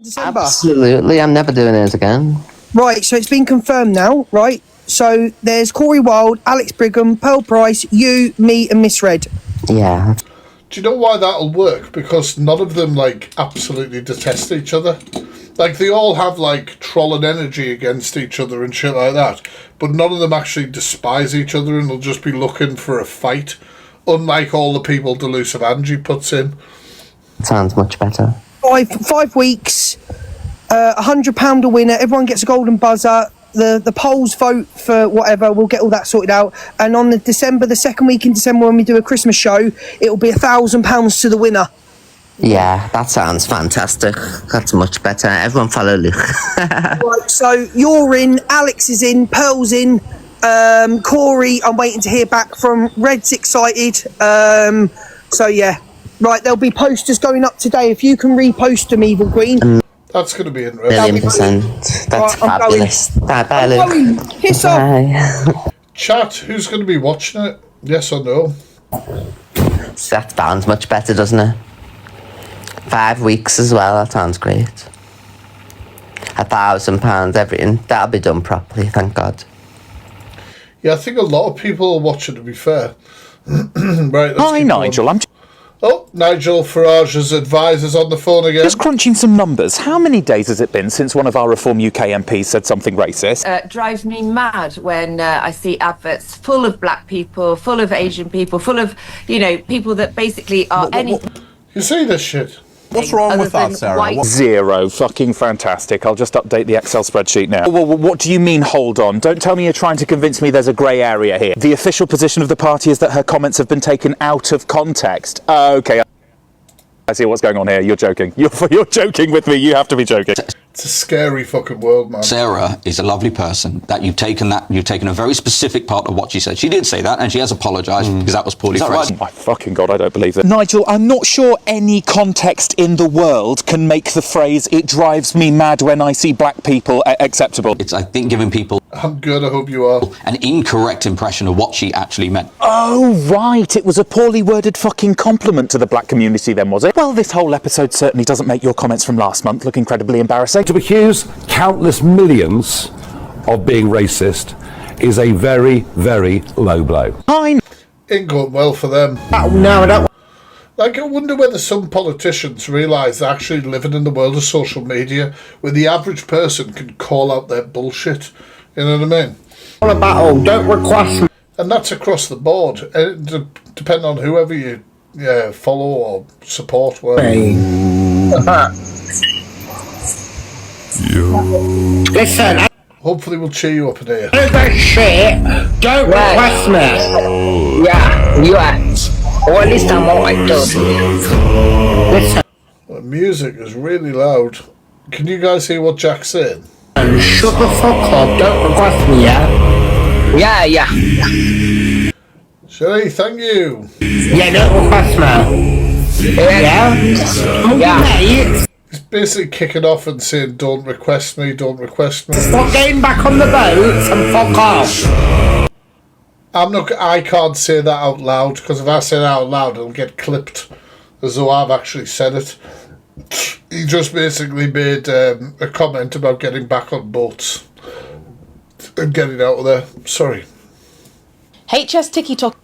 December. Absolutely, I'm never doing it again. Right, so it's been confirmed now, right? So there's Corey Wilde, Alex Brigham, Pearl Price, you, me, and Miss Red. Yeah. Do you know why that'll work? Because none of them, like, absolutely detest each other. Like, they all have, like, trolling energy against each other and shit like that. But none of them actually despise each other and will just be looking for a fight. Unlike all the people Delusive Angie puts in. Sounds much better. 5 weeks, £100 a winner. Everyone gets a golden buzzer. The polls vote for whatever. We'll get all that sorted out. And on the second week in December, when we do a Christmas show, it'll be £1,000 to the winner. Yeah, that sounds fantastic. That's much better. Everyone follow Luke. Right, so you're in, Alex is in, Pearl's in, Corey, I'm waiting to hear back from. Red's excited. So yeah. Right, there'll be posters going up today. If you can repost them, Evil Queen. That's going to be interesting. $1,000,000. That's Right, I'm fabulous. Bye, Luke. Going. Piss off. Bye. Chat, who's going to be watching it? Yes or no? That sounds much better, doesn't it? 5 weeks as well. That sounds great. £1,000, everything. That'll be done properly, thank God. Yeah, I think a lot of people will watch it, to be fair. Right, Hi, Nigel. I'm Oh, Nigel Farage's advisor's on the phone again. just crunching some numbers. How many days has it been since one of our Reform UK MPs said something racist? Drives me mad when I see adverts full of black people, full of Asian people, full of, people that basically are anything. You see this shit? What's wrong other with that, than Sarah? white. Zero. Fucking fantastic. I'll just update the Excel spreadsheet now. Well, what do you mean, hold on? Don't tell me you're trying to convince me there's a grey area here. The official position of the party is that her comments have been taken out of context. Okay. I see what's going on here. You're joking. You're joking with me. You have to be joking. It's a scary fucking world, man. Sarah is a lovely person. You've taken a very specific part of what she said. She did say that, and she has apologised because that was poorly phrased. Oh my fucking God, I don't believe that. Nigel, I'm not sure any context in the world can make the phrase, "it drives me mad when I see black people," acceptable. It's, I think, giving people I'm good, I hope you are. an incorrect impression of what she actually meant. Oh, right. It was a poorly worded fucking compliment to the black community then, was it? Well, this whole episode certainly doesn't make your comments from last month look incredibly embarrassing. To accuse countless millions of being racist is a very, very low blow. I Ain't going well for them. No, I don't. Like, I wonder whether some politicians realise they're actually living in the world of social media where the average person can call out their bullshit. You know what I mean? On a battle, don't request. And that's across the board. Depending on whoever you follow or support. Listen, Hopefully we'll cheer you up in here. that shit. Don't request me. Yeah, you are. Or at least I'm alright, Listen, The music is really loud. Can you guys hear what Jack's saying? shut the fuck up. Don't request me, yeah? Yeah. Sherry, thank you. Yeah, don't request me. Yeah? Yeah. He's basically kicking off and saying, don't request me, don't request me. Stop getting back on the boat and fuck off. I can't say that out loud, because if I say that out loud, it'll get clipped as though I've actually said it. He just basically made a comment about getting back on boats and getting out of there. Sorry. HS TikTok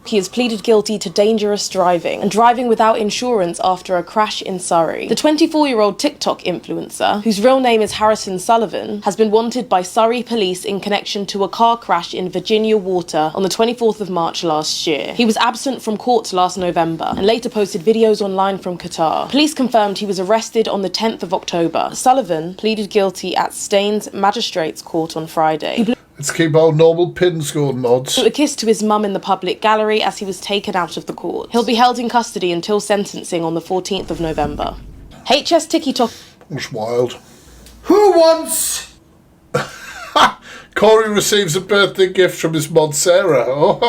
has pleaded guilty to dangerous driving and driving without insurance after a crash in Surrey. The 24-year-old TikTok influencer, whose real name is Harrison Sullivan, has been wanted by Surrey police in connection to a car crash in Virginia Water on the 24th of March last year. He was absent from court last November and later posted videos online from Qatar. Police confirmed he was arrested on the 10th of October. Sullivan pleaded guilty at Staines Magistrates Court on Friday. Let's keep our normal pins going, mods. A kiss to his mum in the public gallery as he was taken out of the court. He'll be held in custody until sentencing on the 14th of November. HS TikTok. That's wild. Who wants? Corey receives a birthday gift from his mod Sarah.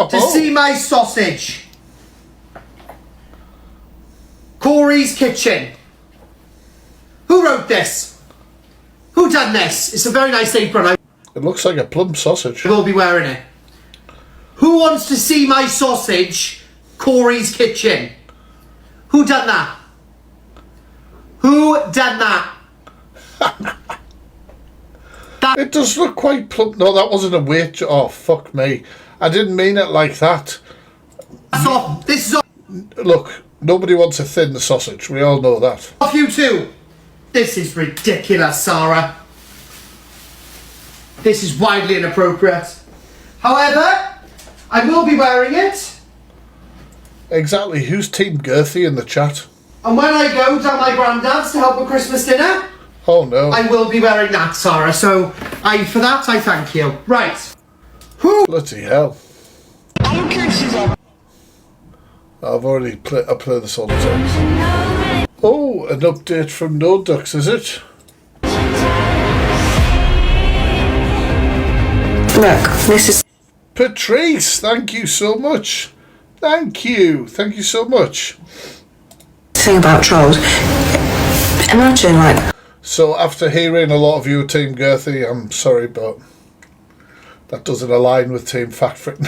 To see my sausage. Corey's Kitchen. Who wrote this? Who done this? It's a very nice apron. It looks like a plump sausage. I will be wearing it. Who wants to see my sausage? Corey's Kitchen. Who done that? Who done that? It does look quite plump. No, that wasn't a weight. Oh, fuck me. I didn't mean it like that. That's off. This is off Look, nobody wants to thin the sausage. We all know that. you two. This is ridiculous, Sarah. This is widely inappropriate. However, I will be wearing it. Exactly. Who's Team Girthy in the chat? And when I go down my granddad's to help with Christmas dinner, Oh, no. I will be wearing that, Sarah. So, for that, I thank you. Right. Bloody hell. I've already played this all the time. Oh, an update from No Ducks, is it? Look, this is Patrice, thank you so much. Thank you so much. the thing about trolls. Imagine, like, So after hearing a lot of you are Team Girthy, I'm sorry, but that doesn't align with Team Fat Frick.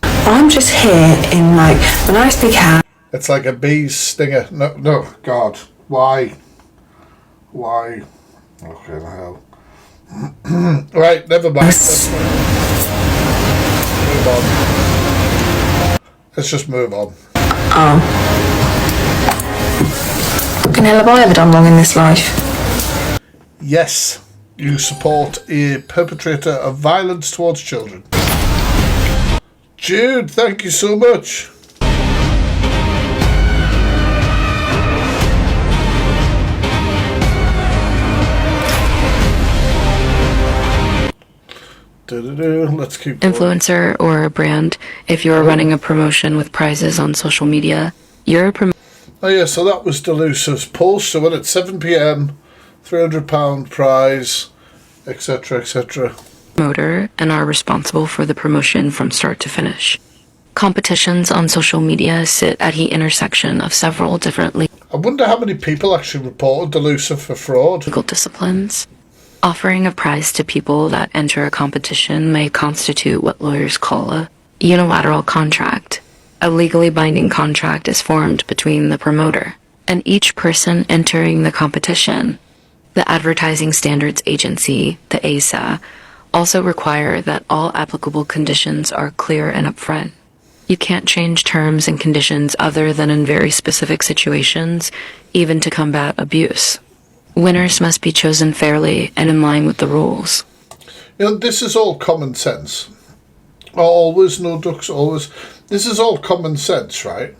I'm just here in, like, when I speak out. It's like a bee's stinger. No, God, why? Okay, the hell. Right, never mind. Move on. Let's just move on. Fucking hell, have I ever done wrong in this life? Yes, you support a perpetrator of violence towards children. Jude, thank you so much. Let's keep going. Influencer or a brand, if you're running a promotion with prizes on social media, you're a Oh yeah, so that was Delusive's post. So when it's 7 p.m, £300 prize, etc., etc. promoter and are responsible for the promotion from start to finish. Competitions on social media sit at the intersection of several different I wonder how many people actually reported Delusive for fraud. legal disciplines. Offering a prize to people that enter a competition may constitute what lawyers call a unilateral contract. A legally binding contract is formed between the promoter and each person entering the competition. The Advertising Standards Agency, the ASA, also require that all applicable conditions are clear and upfront. You can't change terms and conditions other than in very specific situations, even to combat abuse. Winners must be chosen fairly and in line with the rules. You know, this is all common sense. Always, No Ducks, always. This is all common sense, right?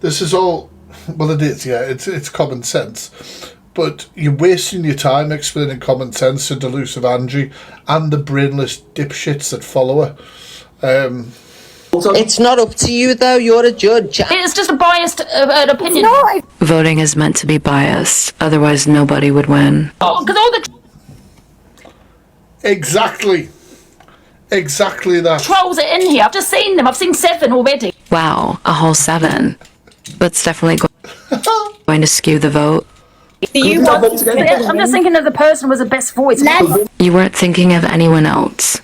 This is all, well, it is, yeah, it's common sense. But you're wasting your time explaining common sense to Delusive Angie and the brainless dipshits that follow her. It's not up to you, though. You're a judge. It's just a biased opinion. Voting is meant to be biased, otherwise nobody would win. Because all the Exactly that. trolls are in here. I've just seen them. I've seen 7 already. Wow, a whole 7. That's definitely going to skew the vote. I'm just thinking that the person was the best voice. You weren't thinking of anyone else.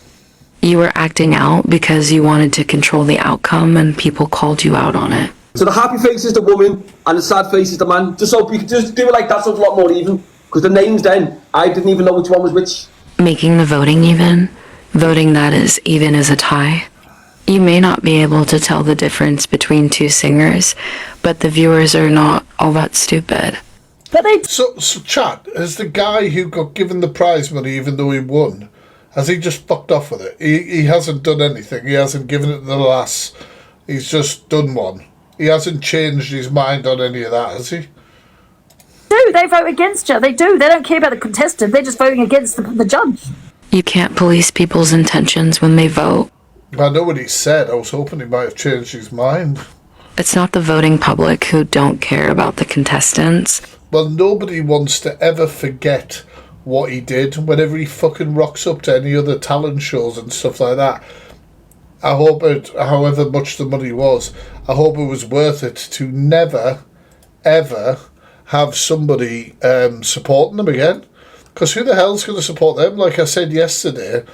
You were acting out because you wanted to control the outcome and people called you out on it. So the happy face is the woman and the sad face is the man. Just so we could just do it like that so it's a lot more even. Because the names then, I didn't even know which one was which. Making the voting even, voting that is even as a tie. You may not be able to tell the difference between two singers, but the viewers are not all that stupid. So chat, has the guy who got given the prize money even though he won, has he just fucked off with it? He hasn't done anything. He hasn't given it the lass. He's just done one. He hasn't changed his mind on any of that, has he? They vote against you. They do. They don't care about the contestant. They're just voting against the judge. You can't police people's intentions when they vote. I know what he said. I was hoping he might have changed his mind. It's not the voting public who don't care about the contestants. Well, nobody wants to ever forget what he did whenever he fucking rocks up to any other talent shows and stuff like that. I hope it, however much the money was, I hope it was worth it to never, ever have somebody supporting them again. Because who the hell's going to support them? Like I said yesterday,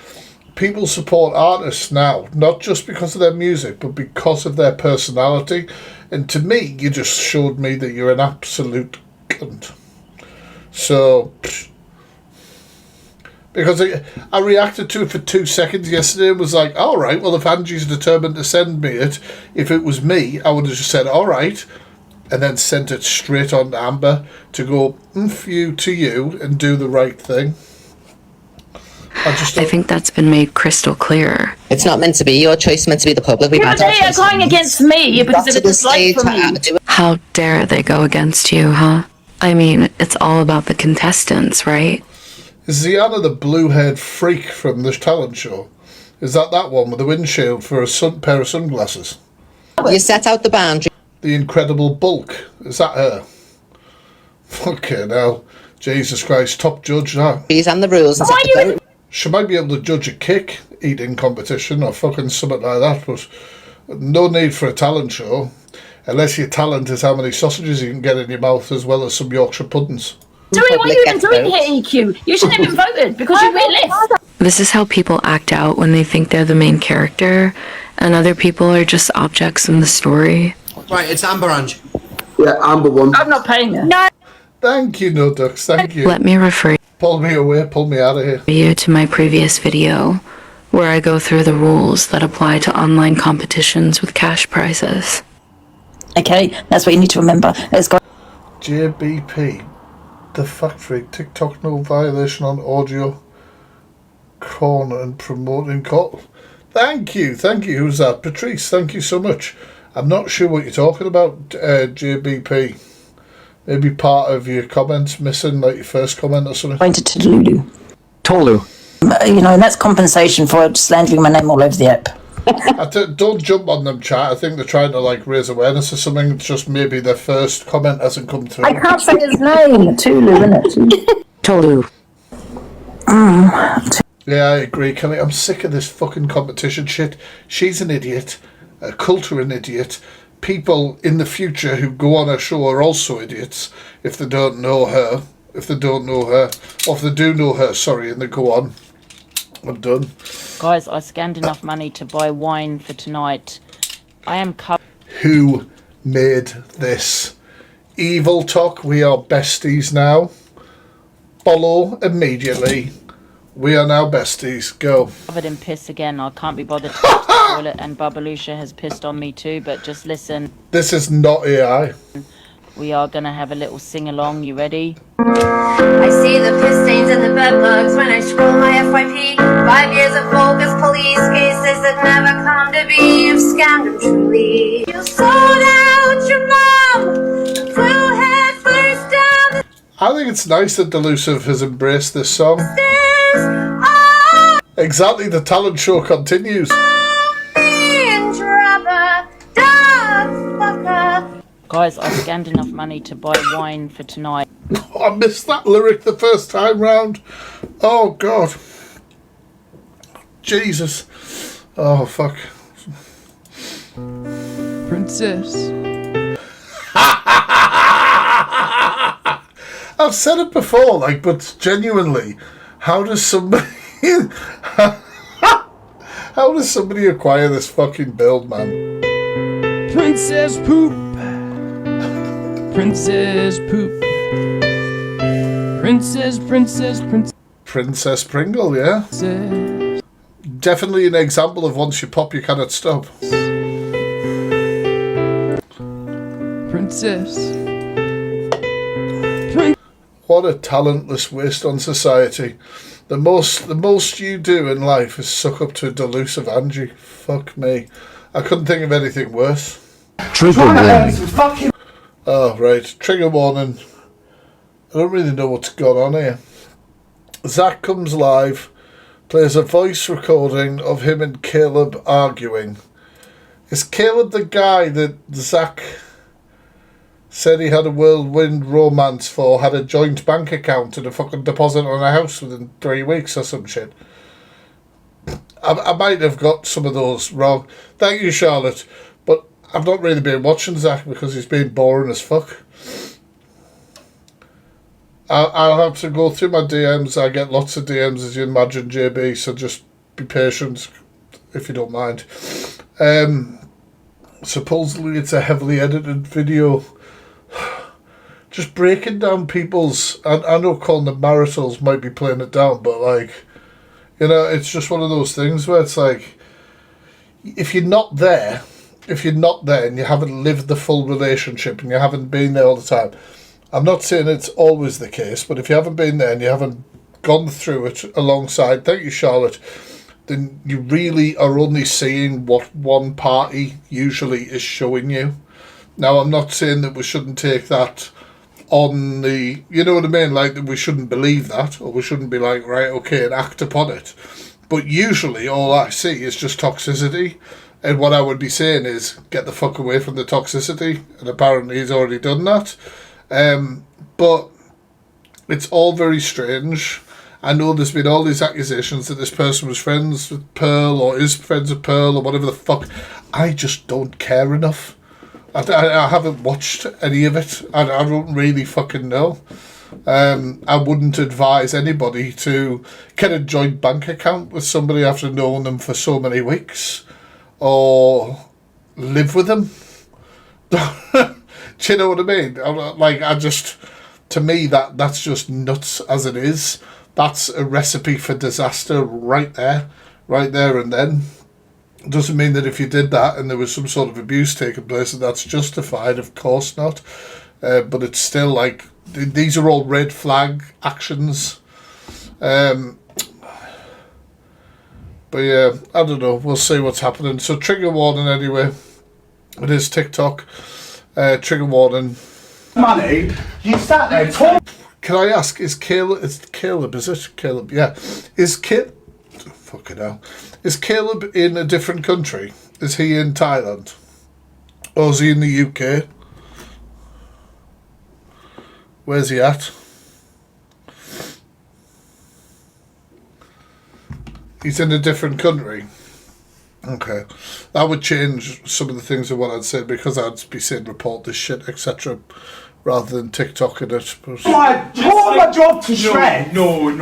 people support artists now, not just because of their music, but because of their personality. And to me, you just showed me that you're an absolute cunt. So, because I reacted to it for 2 seconds yesterday and was like, all right, well, if Angie's determined to send me it, if it was me, I would have just said, all right, and then sent it straight on to Amber to go, you to you and do the right thing. I think that's been made crystal clear. It's not meant to be your choice, it's meant to be the public. Yeah, but they are going against me because of a dislike from me. How dare they go against you, huh? I mean, it's all about the contestants, right? Is Ziana the blue-haired freak from the talent show? Is that one with the windshield for a pair of sunglasses? You set out the boundary. The Incredible Bulk. Is that her? Fucking hell. Jesus Christ, top judge now. These and the rules. She might be able to judge a cake eating competition or fucking something like that, but no need for a talent show unless your talent is how many sausages you can get in your mouth as well as some Yorkshire puddings. Zoe, what are you even doing here, EQ? You shouldn't have been voted because you made list. This is how people act out when they think they're the main character and other people are just objects in the story. Right, it's Amber, Ange. Yeah, Amber won. I'm not paying her. No. Thank you, No Ducks, thank you. Let me refer Pull me away, pull me out of here. you to my previous video where I go through the rules that apply to online competitions with cash prizes. Okay, that's what you need to remember. Let's go. JBP, The Factory, TikTok no violation on audio, corner and promoting call. Thank you. Who's that? Patrice, thank you so much. I'm not sure what you're talking about, JBP. Maybe part of your comments missing, like your first comment or something. Pointed to Lulu. Tolu. You know, and that's compensation for slandering my name all over the app. Don't jump on them, chat. I think they're trying to like raise awareness or something. It's just maybe their first comment hasn't come through. I can't say his name. Tulu, innit? Tolu. Yeah, I agree, Kelly. I'm sick of this fucking competition shit. She's an idiot. Coulter an idiot. People in the future who go on her show are also idiots if they don't know her. Or if they do know her, sorry, and they go on. I'm done. Guys, I scanned enough money to buy wine for tonight. I am covered. Who made this? Evil Talk, we are besties now. Follow immediately. We are now besties. Go. Covered in piss again. I can't be bothered to go to the toilet, and Babalusha has pissed on me too, but just listen. This is not AI. We are going to have a little sing-along. You ready? I see the piss stains and the bed bugs when I scroll my FYP. 5 years of bogus police cases that never come to be. You've scammed them truly. You sold out your mom, flew head first down the I think it's nice that Delusive has embraced this song. Exactly, the talent show continues. Guys, I scanned enough money to buy wine for tonight. Oh, I missed that lyric the first time round. Oh, God. Jesus. Oh, fuck. Princess. I've said it before, like, but genuinely, how does somebody... how does somebody acquire this fucking build, man? Princess Poop. Princess Poop. Princess Princess Pringle, yeah. Princess. Definitely an example of once you pop, you cannot stop. Princess. What a talentless waste on society. The most you do in life is suck up to Delusive Angie. Fuck me. I couldn't think of anything worse. Trigger warning. Oh, right. Trigger warning. I don't really know what's going on here. Zach comes live, plays a voice recording of him and Caleb arguing. Is Caleb the guy that Zach said he had a whirlwind romance for, had a joint bank account and a fucking deposit on a house within 3 weeks or some shit? I might have got some of those wrong. Thank you, Charlotte. But I've not really been watching Zach because he's been boring as fuck. I'll have to go through my DMs. I get lots of DMs, as you imagine, JB, so just be patient, if you don't mind. Supposedly it's a heavily edited video. just breaking down people's. I know calling them maritals might be playing it down, but like, you know, it's just one of those things where it's like, if you're not there and you haven't lived the full relationship and you haven't been there all the time, I'm not saying it's always the case, but if you haven't been there and you haven't gone through it alongside, thank you, Charlotte, then you really are only seeing what one party usually is showing you. Now, I'm not saying that we shouldn't take that on the, you know what I mean, like that we shouldn't believe that, or we shouldn't be like, right, okay, and act upon it. But usually all I see is just toxicity. And what I would be saying is, get the fuck away from the toxicity. And apparently he's already done that. But it's all very strange. I know there's been all these accusations that this person was friends with Pearl or is friends with Pearl or whatever the fuck. I just don't care enough. I haven't watched any of it. I don't really fucking know. I wouldn't advise anybody to get a joint bank account with somebody after knowing them for so many weeks, or live with them. Do you know what I mean? To me, that's just nuts as it is. That's a recipe for disaster right there and then. It doesn't mean that if you did that and there was some sort of abuse taking place, that that's justified. Of course not. But it's still like, these are all red flag actions. But yeah, I don't know. We'll see what's happening. So trigger warning anyway. It is TikTok. Trigger warning. Money. You sat there talking. Can I ask, is Caleb, is it? Caleb, yeah. Fucking hell. Is Caleb in a different country? Is he in Thailand? Or is he in the UK? Where's he at? He's in a different country. Okay. That would change some of the things of what I'd say, because I'd be saying report this shit, etc., rather than TikToking it. But my job to shred. No. And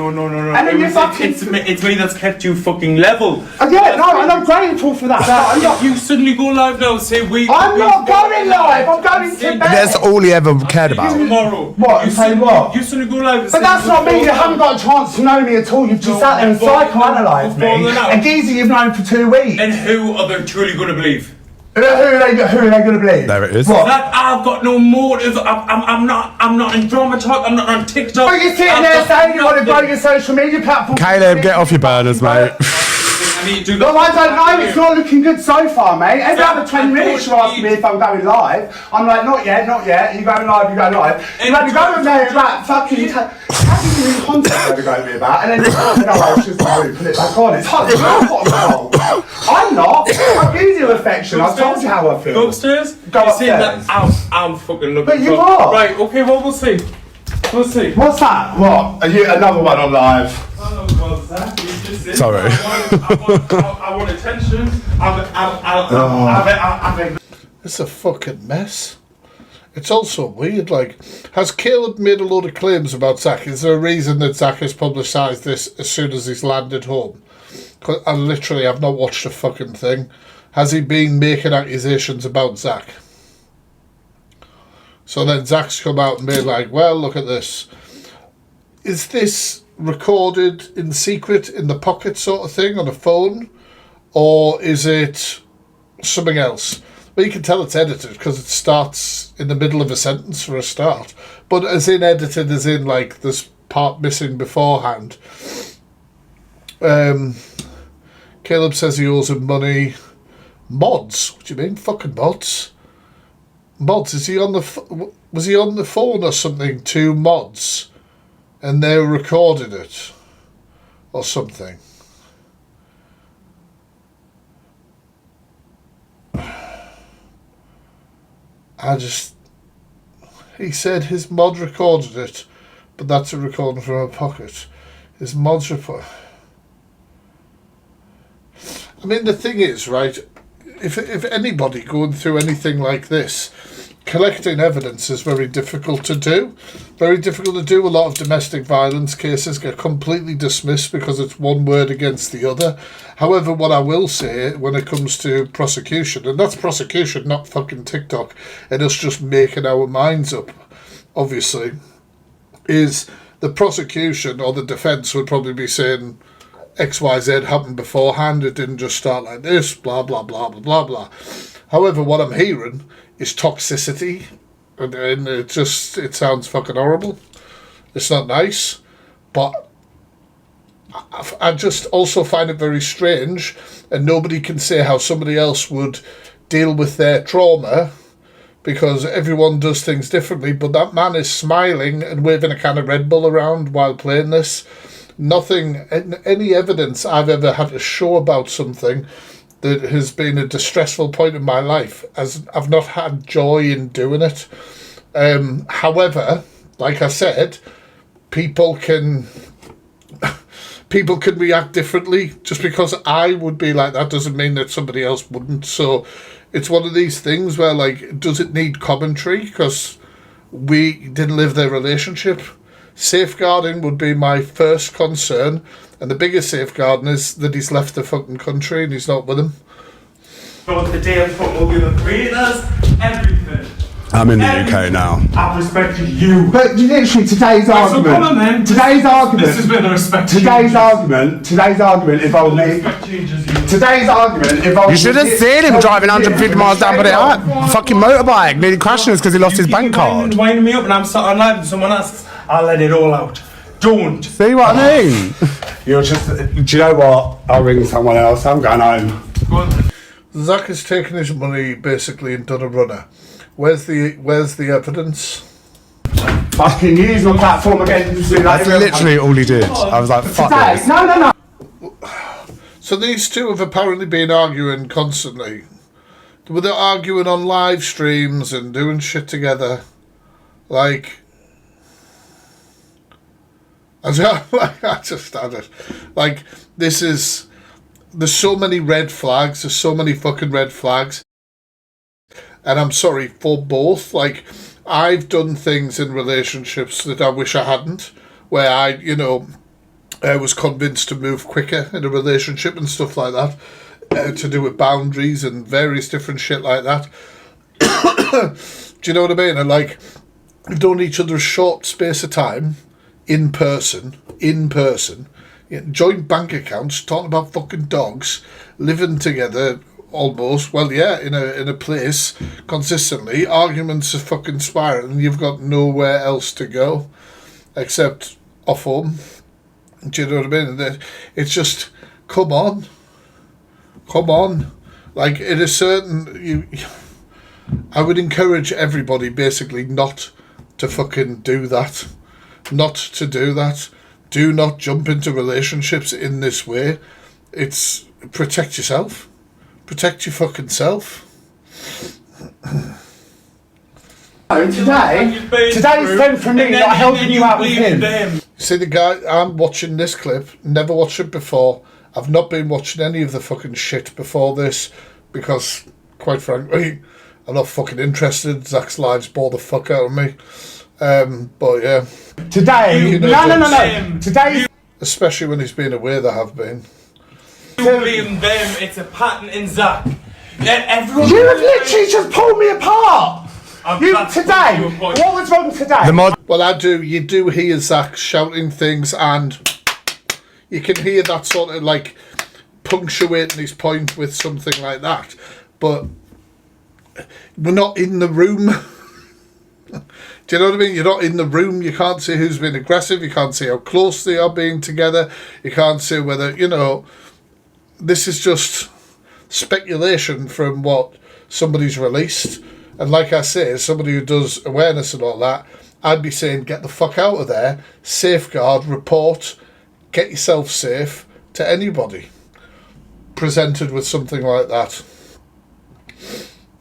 then you fucking... It's me that's kept you fucking level. And I'm grateful for that. You suddenly go live now, say I'm not going live, I'm going to bed. That's all he ever cared about. Tomorrow. What? You say what? You suddenly go live. But that's not me, you haven't got a chance to know me at all. You've just sat there and psychoanalysed me. And Geezy you've known for 2 weeks. And who are they truly going to believe? Who are they going to believe? There it is. What? That I've got no motive. I'm not in drama talk. I'm not on TikTok. But you're sitting there saying you want to grow your social media platform. Caleb, get off your burners, mate. No, I don't know. It's not looking good so far, mate. Every other 10 minutes you ask me if I'm going live. I'm like, not yet. You going live? You going live? You had to go with me about fucking. How do you contact to go with me about? And then I was just going to put it back on. It's hot. I'm not. I'm easy with affection. I've told you how I feel. Go upstairs. Go upstairs. I'm fucking looking. But you are. Right. Okay. Well, we'll see. We'll see. What's that? What? Are you another one on live? Sorry. I want attention. It's a fucking mess. It's also weird, like, has Caleb made a load of claims about Zach? Is there a reason that Zach has publicised this as soon as he's landed home? 'Cause I've not watched a fucking thing. Has he been making accusations about Zach? So then Zach's come out and been like, well, look at this. Is this recorded in secret, in the pocket sort of thing on a phone? Or is it something else? Well, you can tell it's edited because it starts in the middle of a sentence for a start. But as in edited, as in like there's part missing beforehand. Caleb says he owes him money. Mods? What do you mean? Fucking mods? Mods? Is he on the... Was he on the phone or something to mods? And they recorded it? Or something? He said his mod recorded it, but that's a recording from a pocket. His mod's report. I mean, the thing is, right, if anybody going through anything like this, collecting evidence is very difficult to do. Very difficult to do. A lot of domestic violence cases get completely dismissed because it's one word against the other. However, what I will say when it comes to prosecution, and that's prosecution, not fucking TikTok, and us just making our minds up obviously, is the prosecution or the defence would probably be saying XYZ happened beforehand, it didn't just start like this, blah, blah, blah, blah, blah, blah. However, what I'm hearing is toxicity, and it sounds fucking horrible. It's not nice, but I just also find it very strange, and nobody can say how somebody else would deal with their trauma, because everyone does things differently. But that man is smiling and waving a can of Red Bull around while playing this. Nothing, any evidence I've ever had to show about something that has been a distressful point in my life, as I've not had joy in doing it. However, like I said, people can react differently. Just because I would be like that doesn't mean that somebody else wouldn't. So it's one of these things where, like, does it need commentary because we didn't live their relationship? Safeguarding would be my first concern, and the biggest safeguarding is that he's left the fucking country and he's not with him. The day of football, we were creators, everything. I'm in the UK now. I've respected you. But literally today's argument. Today's argument. This has been a respect. Today's argument involved me. Today's argument involved. You should have seen him driving 150 miles down the fucking motorbike, nearly crashing us because he lost his bank card. Winding me up, and I'm sat on live, and someone asks, I'll let it all out. Don't. See what I mean? You're just. Do you know what? I'll ring someone else. I'm going home. Go on. Zach has taken his money basically and done a runner. Where's the evidence? Fucking use my platform again. That's literally all he did. I was like, fuck this. No. So these two have apparently been arguing constantly. Were they arguing on live streams and doing shit together? Like, I just had it. Like, there's so many red flags. There's so many fucking red flags. And I'm sorry for both. Like, I've done things in relationships that I wish I hadn't, where I was convinced to move quicker in a relationship and stuff like that, to do with boundaries and various different shit like that. Do you know what I mean? And like, we've known each other a short space of time, in person, joint bank accounts, talking about fucking dogs, living together. Almost, well, yeah, in a place consistently, arguments are fucking spiraling, and you've got nowhere else to go except off home. Do you know what I mean? It's just, come on. Like, it is certain, I would encourage everybody basically not to fucking do that. Not to do that. Do not jump into relationships in this way. It's protect yourself. Protect your fucking self. Today's them for me, not helping you out with him. See, the guy, I'm watching this clip, never watched it before. I've not been watching any of the fucking shit before this, because, quite frankly, I'm not fucking interested. Zach's lives bore the fuck out of me. But yeah. Today, no. Today, especially when he's been away, there have been. You blame them, it's a pattern in Zach. Everyone. You have literally just pulled me apart. Today, what was wrong today? Well, you do hear Zach shouting things, and you can hear that sort of like punctuating his point with something like that. But we're not in the room. Do you know what I mean? You're not in the room. You can't see who's been aggressive. You can't see how close they are being together. You can't see whether, this is just speculation from what somebody's released. And like I say, as somebody who does awareness and all that, I'd be saying get the fuck out of there, safeguard, report, get yourself safe to anybody presented with something like that.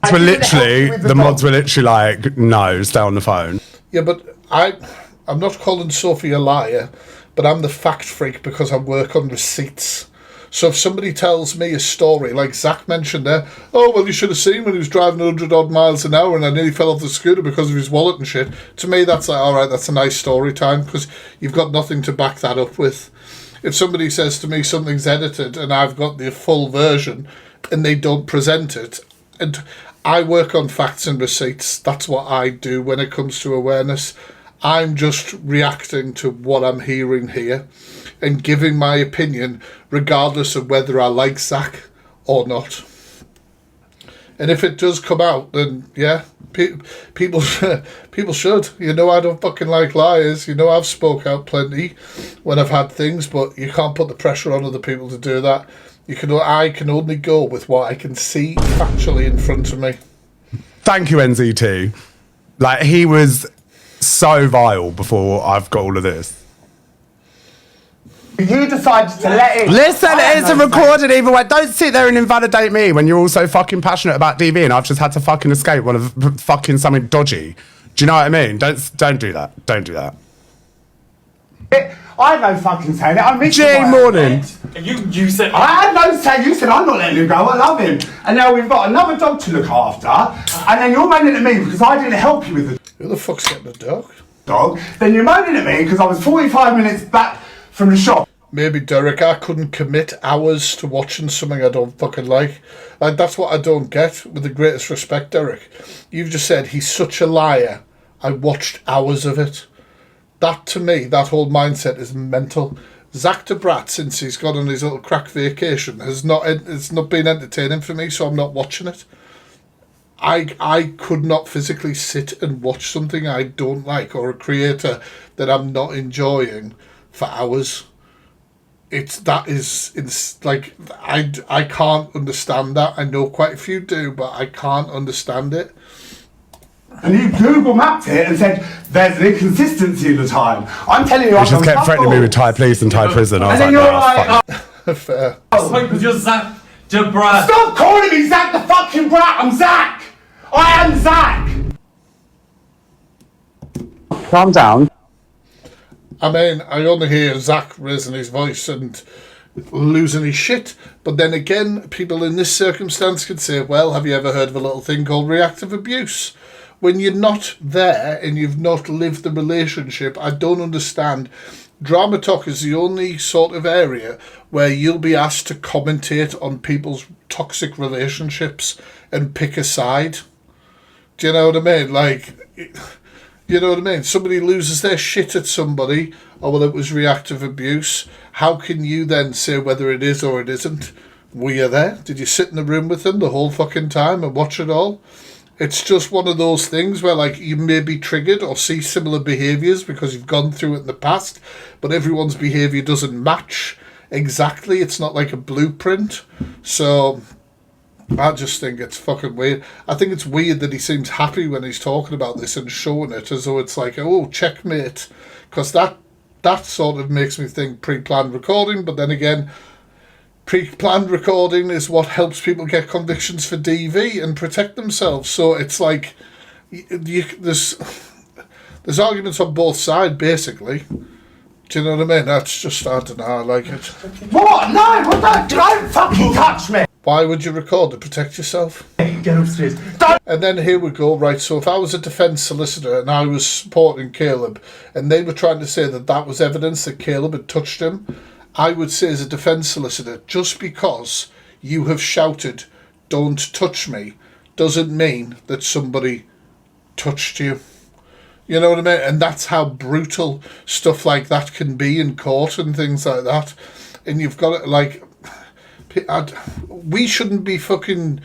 The mods were literally like, no, stay on the phone. Yeah, but I'm not calling Sophie a liar, but I'm the fact freak because I work on receipts. So if somebody tells me a story, like Zach mentioned there, oh, well, you should have seen when he was driving 100 odd miles an hour and I nearly fell off the scooter because of his wallet and shit. To me, that's like, all right, that's a nice story time because you've got nothing to back that up with. If somebody says to me something's edited and I've got the full version and they don't present it, And I work on facts and receipts. That's what I do when it comes to awareness. I'm just reacting to what I'm hearing here and giving my opinion regardless of whether I like Zach or not. And if it does come out, then yeah, people should. You know, I don't fucking like liars. You know, I've spoke out plenty when I've had things, but you can't put the pressure on other people to do that. I can only go with what I can see factually in front of me. Thank you, NZT. Like, he was so vile before I've got all of this. You decided to let it. Listen, it's a recorded either way. Don't sit there and invalidate me when you're all so fucking passionate about DV and I've just had to fucking escape one of fucking something dodgy. Do you know what I mean? Don't do that. Don't do that. I had no fucking saying it. I'm Jane Morning. You said I had no say. You said I'm not letting him go. I love him. And now we've got another dog to look after. And then you're moaning at me because I didn't help you with the Who the fuck's getting a dog? Then you're moaning at me because I was 45 minutes back from the shop. Maybe, Derek, I couldn't commit hours to watching something I don't fucking like. Like, that's what I don't get, with the greatest respect, Derek. You've just said, he's such a liar. I watched hours of it. That, to me, that whole mindset is mental. Zach de Brat, since he's gone on his little crack vacation, it's not been entertaining for me, so I'm not watching it. I could not physically sit and watch something I don't like, or a creator that I'm not enjoying, for hours. I can't understand that. I know quite a few do, but I can't understand it. And you Google mapped it and said there's an inconsistency in the time. I'm telling you, I just kept threatening me with Thai police and Thai prison. I was like, no, fair. Because you're Zach de Brat. Stop calling me Zach the fucking Brat. I'm Zach. I am Zach. Calm down. I mean, I only hear Zach raising his voice and losing his shit. But then again, people in this circumstance could say, well, have you ever heard of a little thing called reactive abuse? When you're not there and you've not lived the relationship, I don't understand. Drama Talk is the only sort of area where you'll be asked to commentate on people's toxic relationships and pick a side. Do you know what I mean? Like, you know what I mean? Somebody loses their shit at somebody, or well, it was reactive abuse. How can you then say whether it is or it isn't? Were you there? Did you sit in the room with them the whole fucking time and watch it all? It's just one of those things where, like, you may be triggered or see similar behaviours because you've gone through it in the past, but everyone's behaviour doesn't match exactly. It's not like a blueprint. So I just think it's fucking weird. I think it's weird that he seems happy when he's talking about this and showing it as though it's like, oh, checkmate. Because that sort of makes me think pre-planned recording, but then again, pre-planned recording is what helps people get convictions for DV and protect themselves. So it's like, there's arguments on both sides, basically. Do you know what I mean? That's just, I don't know, I like it. What? No, don't fucking touch me. Why would you record to protect yourself? Get upstairs. And then here we go, right, so if I was a defence solicitor and I was supporting Caleb and they were trying to say that that was evidence that Caleb had touched him, I would say as a defence solicitor, just because you have shouted, don't touch me, doesn't mean that somebody touched you. You know what I mean? And that's how brutal stuff like that can be in court and things like that. And you've got it, like, we shouldn't be fucking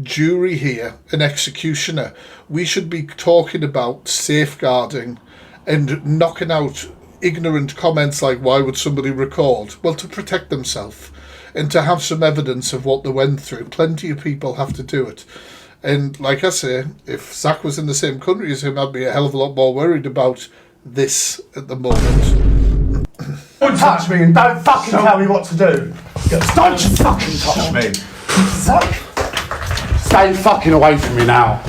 jury here, an executioner. We should be talking about safeguarding and knocking out ignorant comments like, why would somebody record? Well, to protect themselves and to have some evidence of what they went through. Plenty of people have to do it. And like I say, if Zach was in the same country as him, I'd be a hell of a lot more worried about this at the moment. Don't touch me and don't fucking tell me what to do. Don't you fucking touch me. Stay fucking away from me now.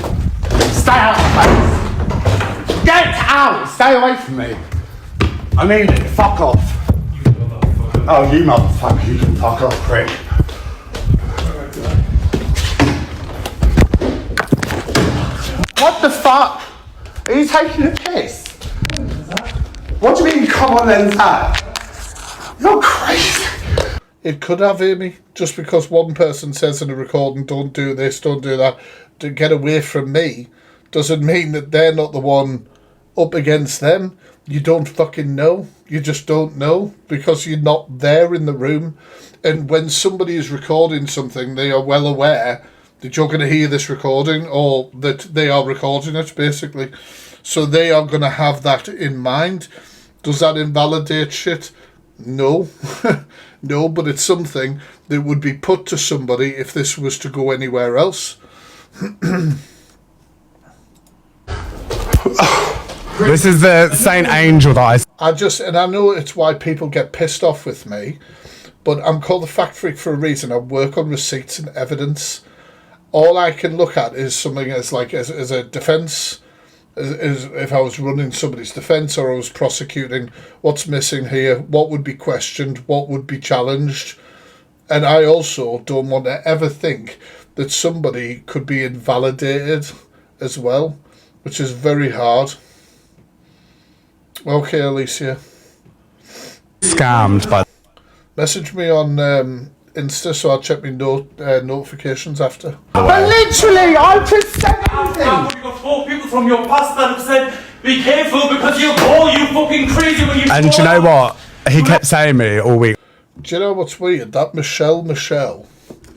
Stay out of my face. Get out! Stay away from me. I mean it. Fuck off. Oh, you motherfucker. You can fuck off, prick. What the fuck? Are you taking a piss? What do you mean, come on then, Zach? You're crazy. It could have, Amy. Just because one person says in a recording, don't do this, don't do that, to get away from me, doesn't mean that they're not the one up against them. You don't fucking know. You just don't know because you're not there in the room. And when somebody is recording something, they are well aware that you're going to hear this recording or that they are recording it, basically. So they are going to have that in mind. Does that invalidate shit? No. No, but it's something that would be put to somebody if this was to go anywhere else. This is the Saint Angel that I know it's why people get pissed off with me, but I'm called the fact freak for a reason. I work on receipts and evidence. All I can look at is something as a defence, as if I was running somebody's defence or I was prosecuting what's missing here, what would be questioned, what would be challenged. And I also don't want to ever think that somebody could be invalidated as well, which is very hard. Okay, Alicia. Scammed by. Message me on Insta so I'll check my notifications after. But literally, I just said Now we got 4 people from your past that have said, be careful because you'll call you fucking crazy when you. And do you know what? He kept saying me all week. Do you know what's weird? That Michelle.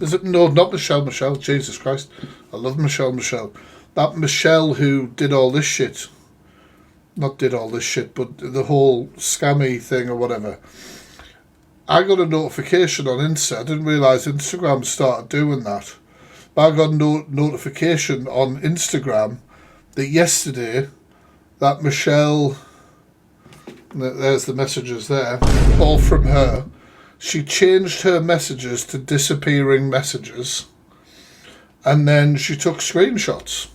Is it? No, not Michelle. Jesus Christ. I love Michelle. That Michelle who did all this shit. Not did all this shit, but the whole scammy thing or whatever. I got a notification on Insta. I didn't realise Instagram started doing that. But I got a notification on Instagram that yesterday, that Michelle, there's the messages there, all from her. She changed her messages to disappearing messages. And then she took screenshots.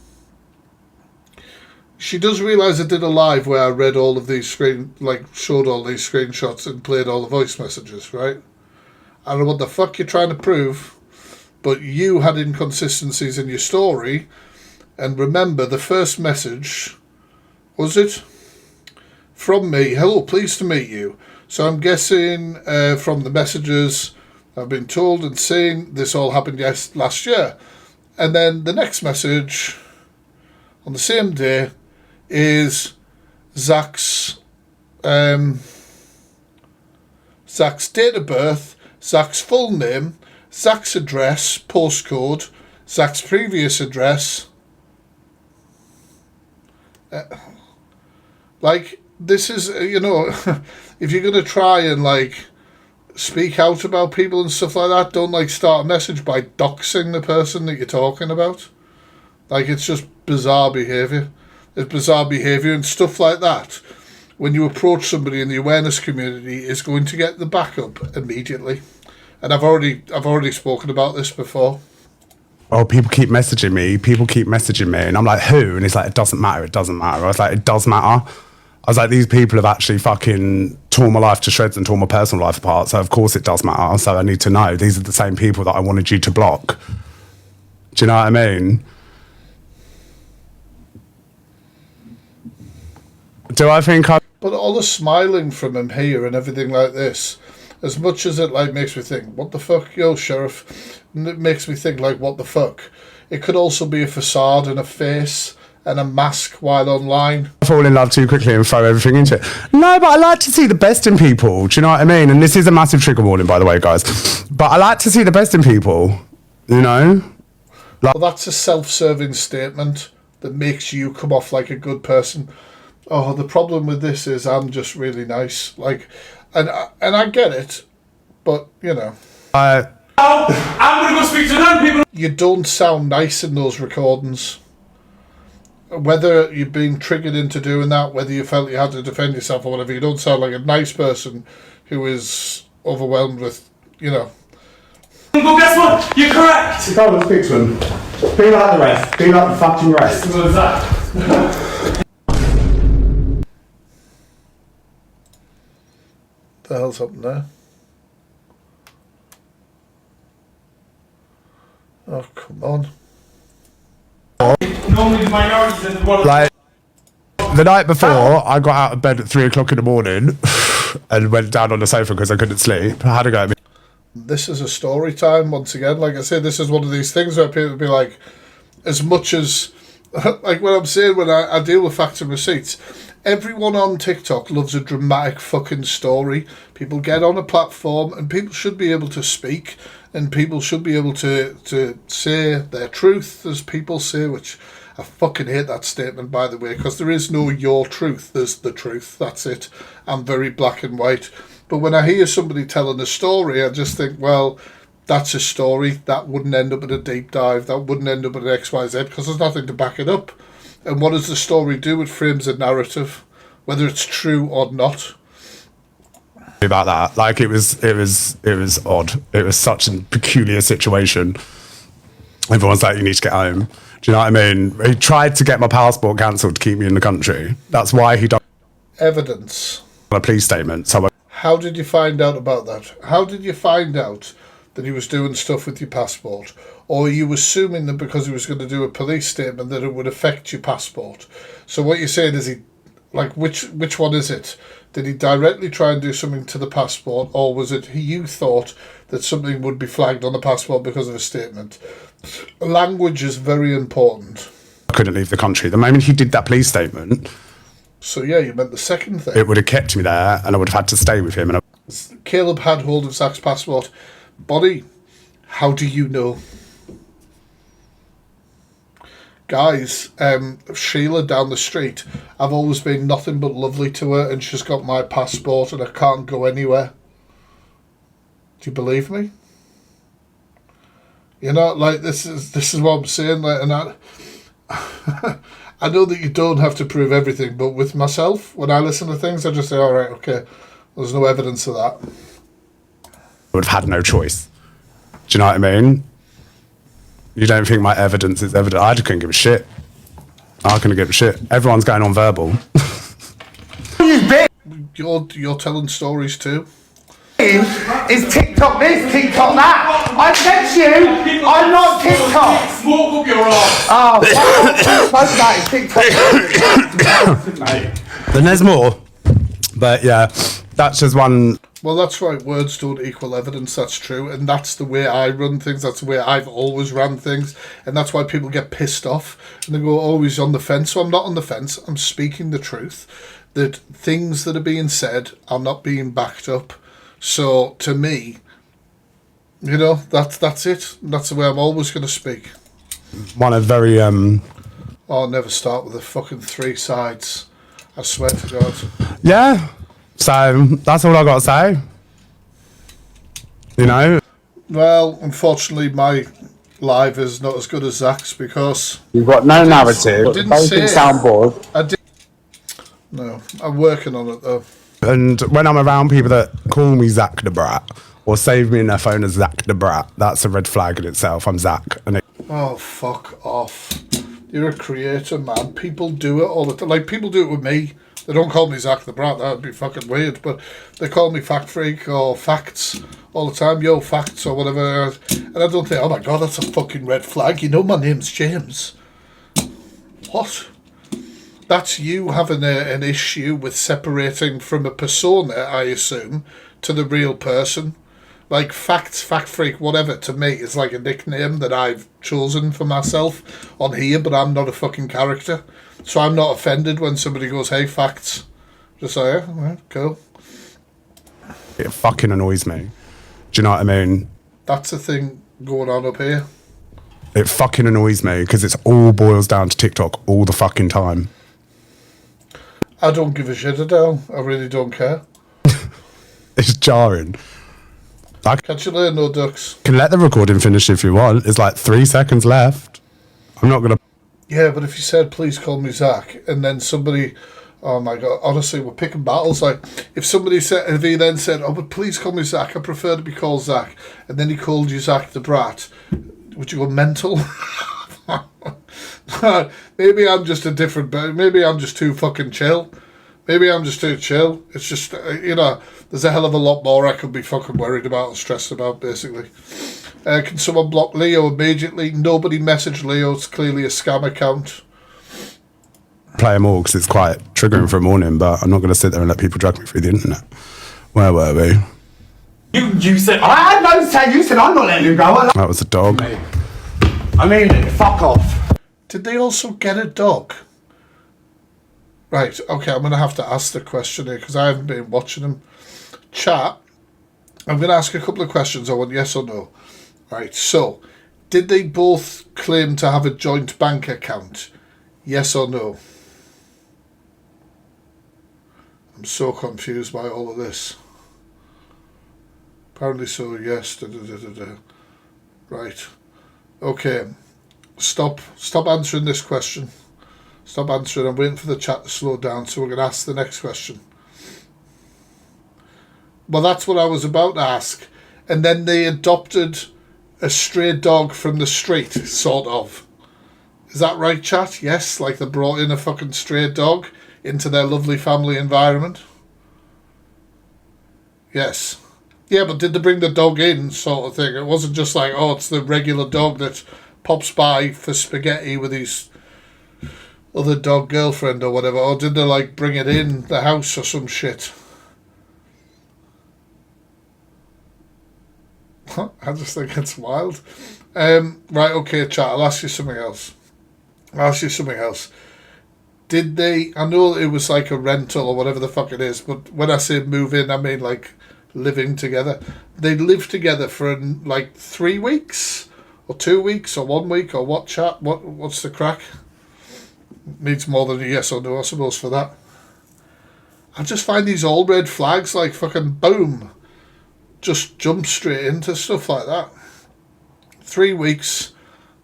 She does realise I did a live where I read all of these showed all these screenshots and played all the voice messages, right? I don't know what the fuck you're trying to prove, but you had inconsistencies in your story. And remember, the first message, was it? From me, hello, pleased to meet you. So I'm guessing from the messages I've been told and seen, this all happened last year. And then the next message on the same day is Zach's date of birth, Zach's full name, Zach's address, postcode, Zach's previous address. This is, if you're going to try and speak out about people and stuff like that, don't start a message by doxing the person that you're talking about. It's just bizarre behaviour. It's bizarre behaviour and stuff like that. When you approach somebody in the awareness community, is going to get the backup immediately. And I've already spoken about this before. Oh, people keep messaging me, and I'm like, who? And it's like, it doesn't matter. I was like, it does matter. I was like, these people have actually fucking torn my life to shreds and torn my personal life apart, so of course it does matter. So I need to know. These are the same people that I wanted you to block. Do you know what I mean? Do I think I... But all the smiling from him here and everything like this, as much as it makes me think, what the fuck, yo, Sheriff? And it makes me think, what the fuck? It could also be a facade and a face and a mask while online. I fall in love too quickly and throw everything into it. No, but I like to see the best in people. Do you know what I mean? And this is a massive trigger warning, by the way, guys. But I like to see the best in people, Well, that's a self-serving statement that makes you come off like a good person. Oh, the problem with this is I'm just really nice. And I get it, but, I'm going to go speak to 9 people. You don't sound nice in those recordings. Whether you're being triggered into doing that, whether you felt you had to defend yourself or whatever, you don't sound like a nice person who is overwhelmed with, Well, guess what? You're correct. You can't speak to him. Be like the rest. Be like the fucking rest. What was that? The hell's up there? Oh, come on. Normally the minorities in the world. The night before, I got out of bed at 3 o'clock in the morning and went down on the sofa because I couldn't sleep. I had to go. This is a story time once again. Like I say, this is one of these things where people be like, as much as, like what I'm saying when I deal with facts and receipts, everyone on TikTok loves a dramatic fucking story. People get on a platform and people should be able to speak and people should be able to say their truth, as people say, which I fucking hate that statement, by the way, because there is no your truth, there's the truth, that's it. I'm very black and white. But when I hear somebody telling a story, I just think, well, that's a story. That wouldn't end up in a deep dive. That wouldn't end up in an XYZ because there's nothing to back it up. And what does the story do? It frames a narrative, whether it's true or not. About that, like it was odd. It was such a peculiar situation. Everyone's like, you need to get home. Do you know what I mean? He tried to get my passport cancelled to keep me in the country. That's why he done Evidence. a police statement. So How did you find out about that? How did you find out that he was doing stuff with your passport? Or are you assuming that because he was going to do a police statement that it would affect your passport? So what you're saying is which one is it? Did he directly try and do something to the passport, or was it you thought that something would be flagged on the passport because of a statement? Language is very important. I couldn't leave the country. The moment he did that police statement, so yeah, you meant the second thing. It would have kept me there, and I would have had to stay with him. And Caleb had hold of Zach's passport. Bonnie, how do you know? Guys, Sheila down the street, I've always been nothing but lovely to her, and she's got my passport and I can't go anywhere. Do you believe me? You know, like, this is what I'm saying, like, and I know that you don't have to prove everything, but with myself, when I listen to things, I just say, all right, okay, there's no evidence of that. I would have had no choice. Do you know what I mean? You don't think my evidence is evident? I just couldn't give a shit. I couldn't give a shit. Everyone's going on verbal. You're telling stories too. Is TikTok this, TikTok that? I said to you, I'm not TikTok. Smoke up your ass. Oh, TikTok. Then there's more. But yeah, that's just one. Well, that's right. Words don't equal evidence. That's true. And that's the way I run things. That's the way I've always ran things. And that's why people get pissed off. And they go, always on the fence. So I'm not on the fence. I'm speaking the truth. That things that are being said are not being backed up. So to me, you know, that's it. That's the way I'm always going to speak. One of very... I'll never start with the fucking 3 sides. I swear to God. Yeah. So that's all I got to say. You know? Well, unfortunately, my live is not as good as Zach's because you've got no narrative. I didn't say soundboard. I did. No, I'm working on it though. And when I'm around people that call me Zach the Brat or save me in their phone as Zach the Brat, that's a red flag in itself. I'm Zach. And oh, fuck off. You're a creator, man. People do it all the time. Like, people do it with me. They don't call me Zach the Brat. That would be fucking weird. But they call me Fact Freak or Facts all the time. Yo, Facts or whatever. And I don't think, oh my God, that's a fucking red flag. You know my name's James. What? That's you having an issue with separating from a persona, I assume, to the real person. Like, Facts, Fact Freak, whatever, to me, is like a nickname that I've chosen for myself on here, but I'm not a fucking character. So I'm not offended when somebody goes, hey, Facts. Just like, yeah, all right, cool. it fucking annoys me. Do you know what I mean? That's the thing going on up here. It fucking annoys me because it all boils down to TikTok all the fucking time. I don't give a shit, Adele. I really don't care. It's jarring. Catch you later, no ducks. Can let the recording finish if you want. It's like 3 seconds left. I'm not gonna. Yeah, but if you said, please call me Zach, and then somebody, oh my God, honestly, we're picking battles. Like, if somebody said, if he then said, oh, but please call me Zach, I prefer to be called Zach, and then he called you Zach the Brat, would you go mental? Maybe I'm just a different, maybe I'm just too fucking chill. Maybe I'm just too chill. It's just, you know, there's a hell of a lot more I could be fucking worried about and stressed about, basically. Can someone block Leo immediately? Nobody messaged Leo. It's clearly a scam account. Play them all because it's quite triggering for a morning, but I'm not going to sit there and let people drag me through the internet. Where were we? You said I had no say. You said I'm not letting him go. That was a dog. I mean, fuck off. Did they also get a dog? Right, okay, I'm going to have to ask the question here because I haven't been watching them. Chat, I'm going to ask a couple of questions. I want yes or no. Right, so, did they both claim to have a joint bank account? Yes or no? I'm so confused by all of this. Apparently so, yes. Right. Okay. Stop answering this question. Stop answering. I'm waiting for the chat to slow down, so we're going to ask the next question. Well, that's what I was about to ask. And then they adopted a stray dog from the street, sort of. Is that right, chat? Yes, like they brought in a fucking stray dog into their lovely family environment. Yes. Yeah, but did they bring the dog in, sort of thing? It wasn't just like, oh, it's the regular dog that pops by for spaghetti with his other dog girlfriend or whatever, or did they like bring it in the house or some shit? I just think it's wild. Right, okay, chat, I'll ask you something else. Did they, I know it was like a rental or whatever the fuck it is, but when I say move in, I mean like living together. They lived together for like 3 weeks or 2 weeks or 1 week or what, chat? What's the crack? Needs more than a yes or no, I suppose, for that. I just find these old red flags like fucking boom. Just jump straight into stuff like that. 3 weeks.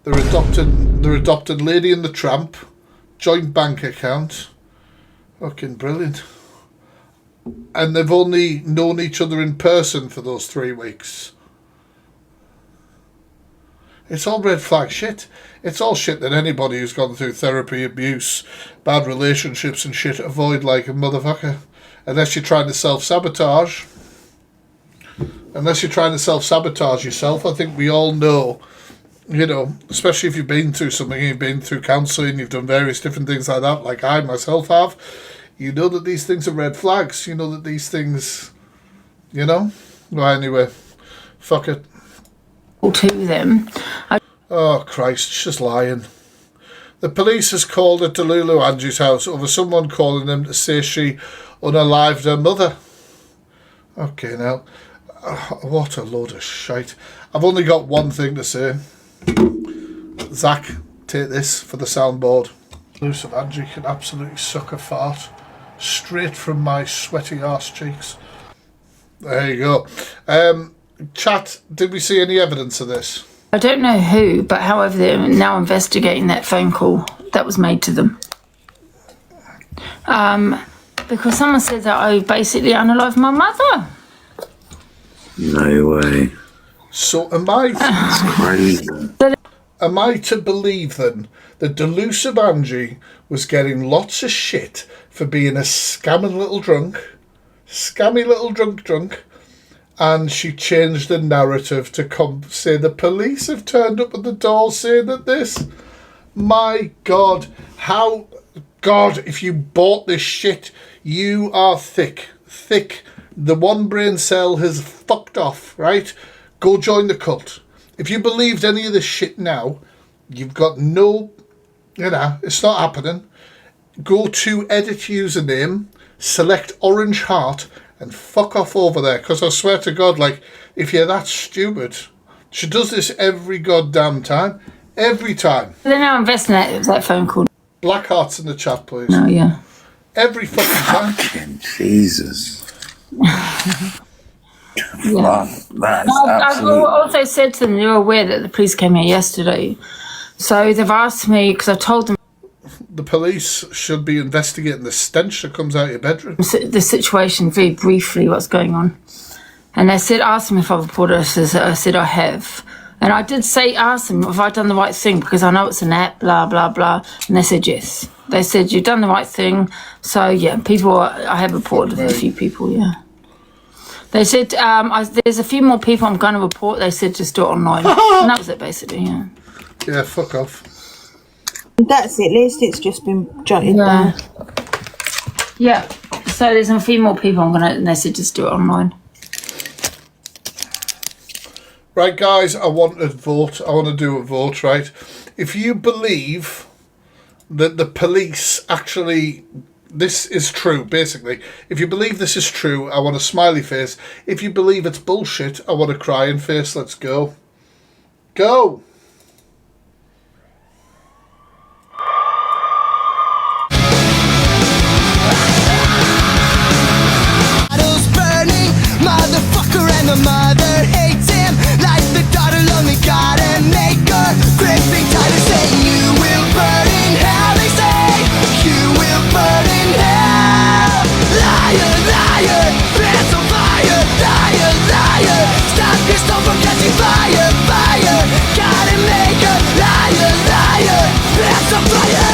They're adopted Lady and the Tramp. Joint bank account. Fucking brilliant. And they've only known each other in person for those 3 weeks. It's all red flag shit. It's all shit that anybody who's gone through therapy, abuse, bad relationships and shit avoid like a motherfucker. Unless you're trying to self-sabotage. Unless you're trying to self-sabotage yourself. I think we all know, you know, especially if you've been through something, you've been through counselling, you've done various different things like that, like I myself have. You know that these things are red flags. You know that these things, you know? Well, anyway, fuck it. To them. Oh, Christ, she's lying. The police has called at Delulu Angie's house over someone calling them to say she unalived her mother. Okay, now. What a load of shite. I've only got one thing to say. Zach, take this for the soundboard. Delulu of Angie can absolutely suck a fart. Straight from my sweaty arse cheeks. There you go. Chat, did we see any evidence of this? I don't know who, but however, they're now investigating that phone call that was made to them. Because someone said that I basically unalived my mother. No way. So am I... That's crazy. Am I to believe then that Delusive Angie was getting lots of shit for being a scammy little drunk, and she changed the narrative to come say the police have turned up at the door saying that this? My God, how... God, if you bought this shit, you are thick. The one brain cell has fucked off, right? Go join the cult. If you believed any of this shit now, you've got no... You know, it's not happening. Go to edit username, select Orange Heart, and fuck off over there. Because I swear to God, like, if you're that stupid... She does this every goddamn time. Every time. They're now investigating that phone call. Black hearts in the chat, please. Oh, yeah. Every fucking time. Jesus. Yeah. I've also said to them, you're aware that the police came here yesterday. So they've asked me, because I told them... The police should be investigating the stench that comes out of your bedroom. The situation very briefly, what's going on. And they said, ask them if I've reported it. I said, I have. And I did say, ask them if I've done the right thing, because I know it's an app, blah, blah, blah. And they said, yes. They said, you've done the right thing. So, yeah, I have reported a few people, yeah. They said, there's a few more people I'm going to report. They said, just do it online. And that was it, basically, yeah. Yeah, fuck off. That's it. At least it's just been jotted down. down. Yeah. So there's a few more people and they said, just do it online. Right, guys, I want to vote. I want to do a vote, right? If you believe that the police actually... This is true, basically. If you believe this is true, I want a smiley face. If you believe it's bullshit, I want a crying face. Let's go. Go! Motherfucker and the mother hates him like the daughter lonely God and maker gripping tighter saying you will burn in hell, they say you will burn in hell. Liar, liar, pants on fire. Liar, liar, stop yourself from catching fire. Fire, God and maker. Liar, liar, pants on fire.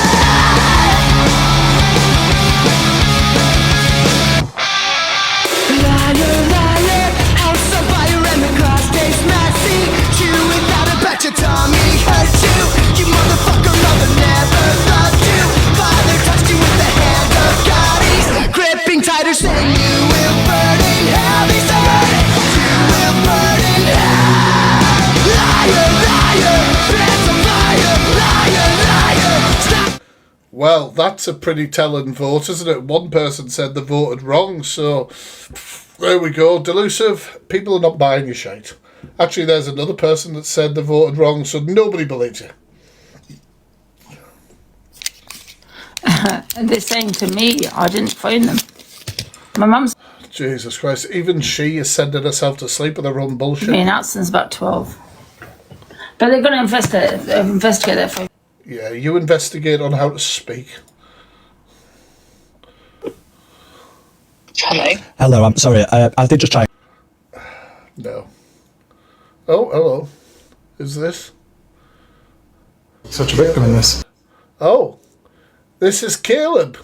Your tummy hurts you, you motherfucker, mother never loved you. Father touched you with the hand of God, he's gripping tighter, saying you will burn in hell, he said, you will burn in hell. Liar, liar, pants on fire, liar, liar, stop. Well, that's a pretty telling vote, isn't it? One person said they voted wrong, so there we go. Delusive, people are not buying your shite. Actually, there's another person that said they voted wrong, so nobody believes you. They're saying to me, I didn't phone them. My mum's... Jesus Christ, even she is sending herself to sleep with her own bullshit. been out since about 12. But they're going to investigate that for... Yeah, you investigate on how to speak. Hello. Hello, I'm sorry, I did just try... No. Oh, hello. Who's this? Such a victim in this. Oh, this is Caleb.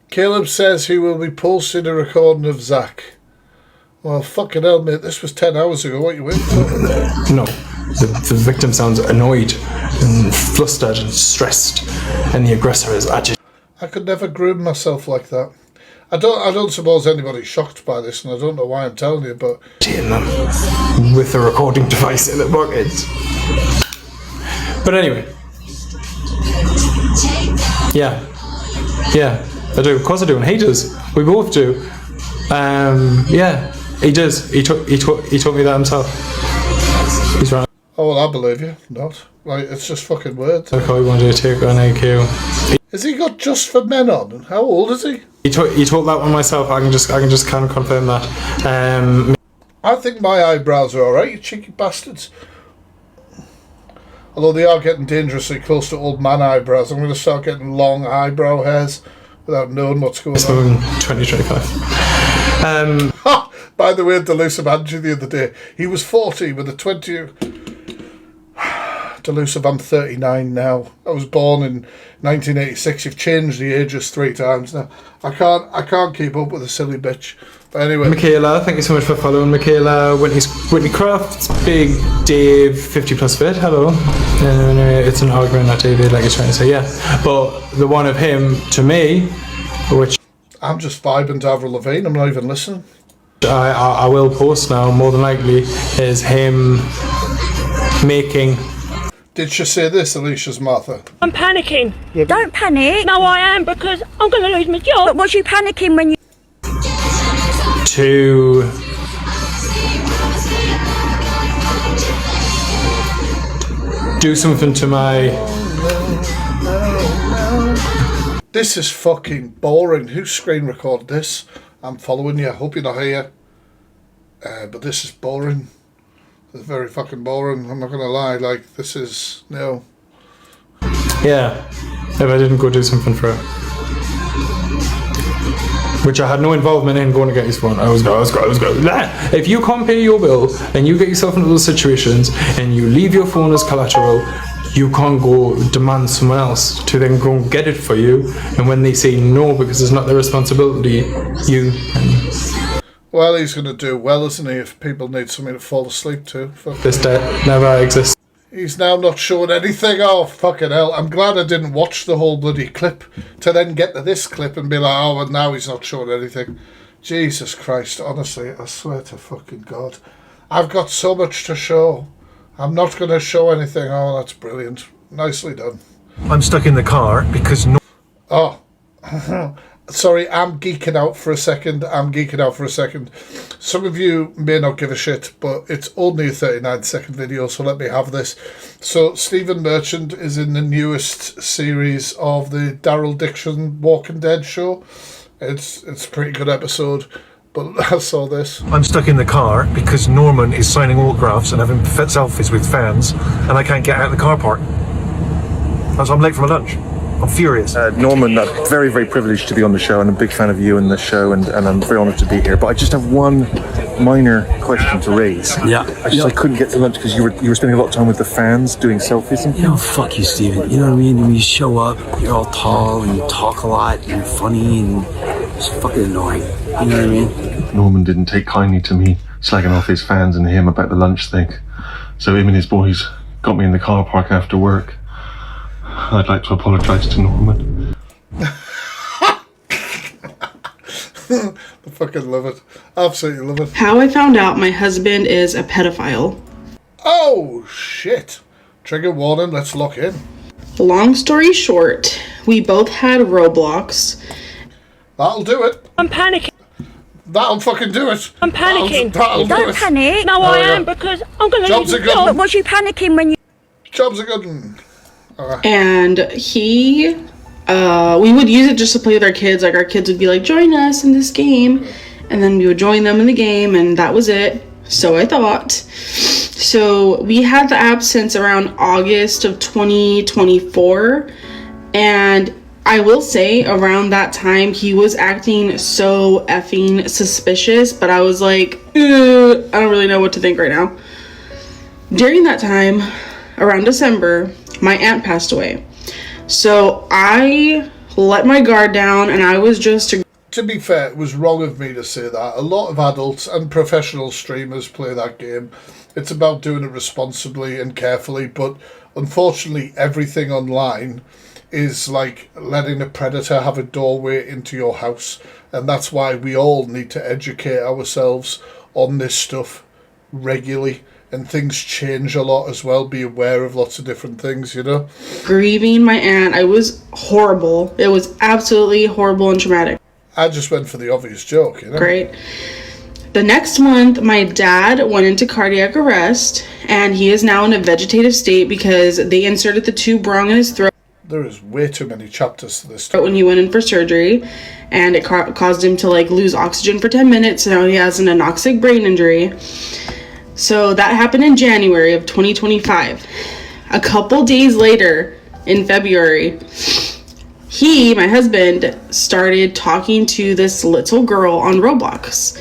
Caleb says he will be posting a recording of Zach. Well, fucking hell, mate, this was 10 hours ago. What are you waiting for? No, the victim sounds annoyed and flustered and stressed, and the aggressor is agitated. I could never groom myself like that. I don't suppose anybody's shocked by this, and I don't know why I'm telling you, but... Them with the recording device in their pockets. But anyway. Yeah, I do. Of course I do, and he does. We both do. Yeah, he does. He taught me that himself. He's right. Oh, well, I believe you. Not. Like, it's just fucking words. Okay, we want to take on AQ. Has he got Just for Men on? How old is he? He taught that one myself. I can just kind of confirm that. I think my eyebrows are alright, you cheeky bastards. Although they are getting dangerously close to old man eyebrows. I'm going to start getting long eyebrow hairs without knowing what's going on. 2025. By the way, Delusive Andrew the other day, he was 40 with a 20... Delusive, I'm 39 now. I was born in 1986. You've changed the ages 3 times now. I can't keep up with a silly bitch. But anyway. Michaela, thank you so much for following. Michaela, Whitney Crafts, Big Dave, 50 plus fit. Hello. It's an argument, not David, like he's trying to say, yeah. But the one of him to me, which I'm just vibing to Avril Lavigne. I'm not even listening. I will post now. More than likely is him making. Did she say this, Alicia's Martha? I'm panicking. Don't panic. No, I am, because I'm going to lose my job. But was you panicking when you... To... do something to my... This is fucking boring. Who screen recorded this? I'm following you. I hope you're not here. But this is boring. It's very fucking boring. I'm not gonna lie. Like, this is no. Yeah, if I didn't go do something for it, which I had no involvement in going to get his phone. I was go. If you can't pay your bill and you get yourself into those situations and you leave your phone as collateral, you can't go demand someone else to then go and get it for you. And when they say no because it's not their responsibility, you. Well, he's going to do well, isn't he, if people need something to fall asleep to. This debt never exists. He's now not showing anything. Oh, fucking hell. I'm glad I didn't watch the whole bloody clip to then get to this clip and be like, oh, well, now he's not showing anything. Jesus Christ, honestly, I swear to fucking God. I've got so much to show. I'm not going to show anything. Oh, that's brilliant. Nicely done. I'm stuck in the car because... Oh. Sorry, I'm geeking out for a second. Some of you may not give a shit, but it's only a 39-second video, so let me have this. So, Stephen Merchant is in the newest series of the Daryl Dixon Walking Dead show. It's a pretty good episode, but I saw this. I'm stuck in the car because Norman is signing autographs and having selfies with fans, and I can't get out of the car park. So I'm late for my lunch. I'm furious. Norman, I'm very, very privileged to be on the show, and I'm a big fan of you and the show, and I'm very honoured to be here. But I just have one minor question to raise. Yeah. I couldn't get to lunch because you were spending a lot of time with the fans doing selfies and things. Fuck you, Steven. You know what I mean? When you show up, you're all tall and you talk a lot and you're funny and it's fucking annoying. You know what I mean? Norman didn't take kindly to me slagging off his fans and him about the lunch thing. So him and his boys got me in the car park after work. I'd like to apologise to Norman. I fucking love it. Absolutely love it. How I found out my husband is a pedophile. Oh, shit. Trigger warning, let's lock in. Long story short, we both had Roblox. That'll do it. I'm panicking. That'll fucking do it. I'm panicking. That'll do Don't it. panic. No, I am because I'm going to Jobs lose are my good. job. But was you panicking when you... Job's a good one. And we would use it just to play with our kids. Like, our kids would be like, join us in this game. And then we would join them in the game, and that was it. So I thought. So we had the app since around August of 2024. And I will say, around that time, he was acting so effing suspicious. But I was like, I don't really know what to think right now. During that time, around December, my aunt passed away. So I let my guard down, and I was just... To be fair, it was wrong of me to say that. A lot of adults and professional streamers play that game. It's about doing it responsibly and carefully, but unfortunately everything online is like letting a predator have a doorway into your house, and that's why we all need to educate ourselves on this stuff regularly. And things change a lot as well. Be aware of lots of different things, you know? Grieving my aunt. I was horrible. It was absolutely horrible and traumatic. I just went for the obvious joke, you know? Great. The next month, my dad went into cardiac arrest, and he is now in a vegetative state because they inserted the tube wrong in his throat. There is way too many chapters to this. When he went in for surgery, and it caused him to lose oxygen for 10 minutes. So now he has an anoxic brain injury. So that happened in January of 2025. A couple days later, in February, my husband, started talking to this little girl on Roblox.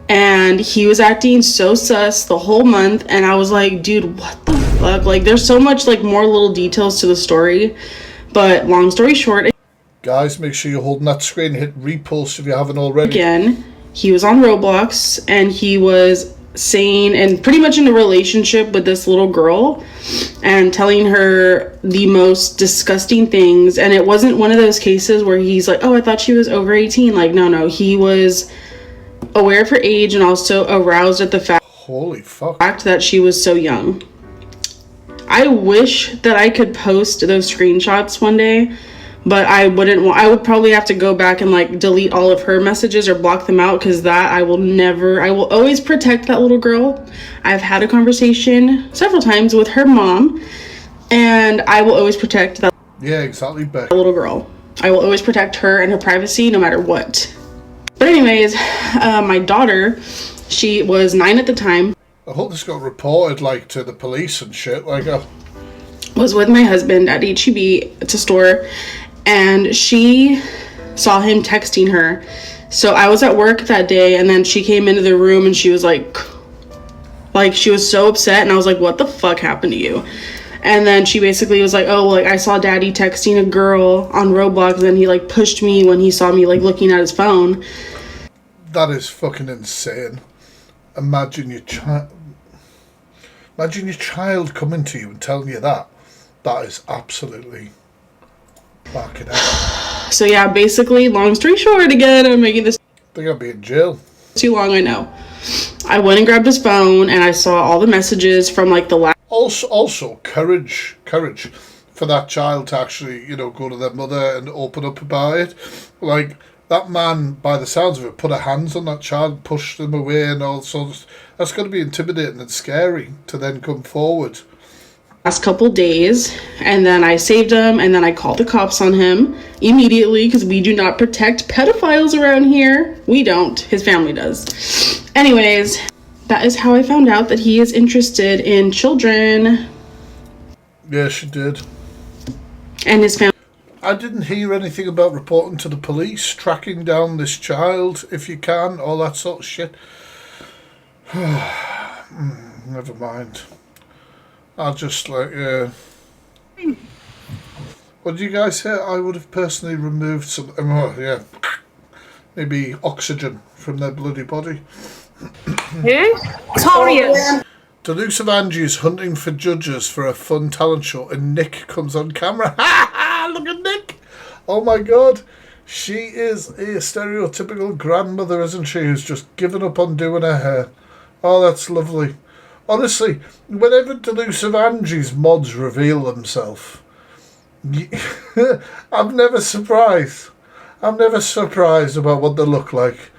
And he was acting so sus the whole month. And I was like, dude, what the fuck? There's so much, more little details to the story. But long story short... Guys, make sure you're holding that screen. Hit repost if you haven't already. Again, he was on Roblox, and he was... saying and pretty much in a relationship with this little girl and telling her the most disgusting things. And it wasn't one of those cases where he's like, oh, I thought she was over 18. No, he was aware of her age and also aroused at the fact that she was so young. I wish that I could post those screenshots one day, but I wouldn't want... I would probably have to go back and delete all of her messages or block them out, because I will always protect that little girl. I've had a conversation several times with her mom, and I will always protect that little girl. I will always protect her and her privacy no matter what. But anyways, my daughter, she was 9 at the time. I hope this got reported to the police and shit. Was with my husband at HEB. It's a store. And she saw him texting her. So I was at work that day, and then she came into the room and she was like she was so upset, and I was like, what the fuck happened to you? And then she basically was like, oh, I saw daddy texting a girl on Roblox, and he pushed me when he saw me looking at his phone. That is fucking insane. Imagine your child coming to you and telling you that. That is absolutely fucking hell. So yeah, basically, long story short, again, I'm making this... They're gonna be in jail. Too long, I know. I went and grabbed his phone and I saw all the messages from like the last. Also, courage for that child to actually, you know, go to their mother and open up about it. Like, that man, by the sounds of it, put her hands on that child, pushed them away and all sorts. That's going to be intimidating and scary to then come forward. Last couple days, and then I saved him, and then I called the cops on him immediately because we do not protect pedophiles around here. We don't. His family does. Anyways, that is how I found out that he is interested in children. Yeah, she did. And his family. I didn't hear anything about reporting to the police, tracking down this child if you can, all that sort of shit. Never mind. I'll just like, what do you guys say? I would have personally removed some, maybe oxygen from their bloody body. Who? Victoria. Deluxe of Angie is hunting for judges for a fun talent show, and Nick comes on camera. Look at Nick! Oh my god, she is a stereotypical grandmother, isn't she? Who's just given up on doing her hair. Oh, that's lovely. Honestly, whenever Deluxe of Angie's mods reveal themselves, I'm never surprised. I'm never surprised about what they look like.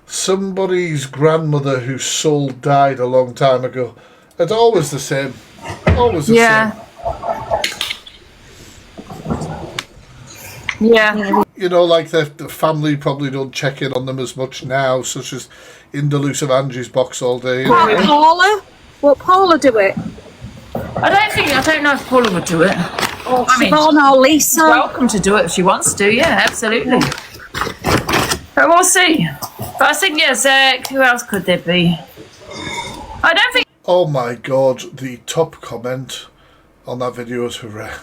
Somebody's grandmother whose soul died a long time ago. It's always the same. Always the same. Yeah. You know, like the family probably don't check in on them as much now, such as in Deluxe of Angie's box all day. Paula? Will Paula do it? I don't know if Paula would do it. Or Siobhan or Lisa? She's welcome to do it if she wants to, yeah, absolutely. But we'll see. But I think, yeah, Zach, who else could there be? I don't think... Oh my god, the top comment on that video is horrendous.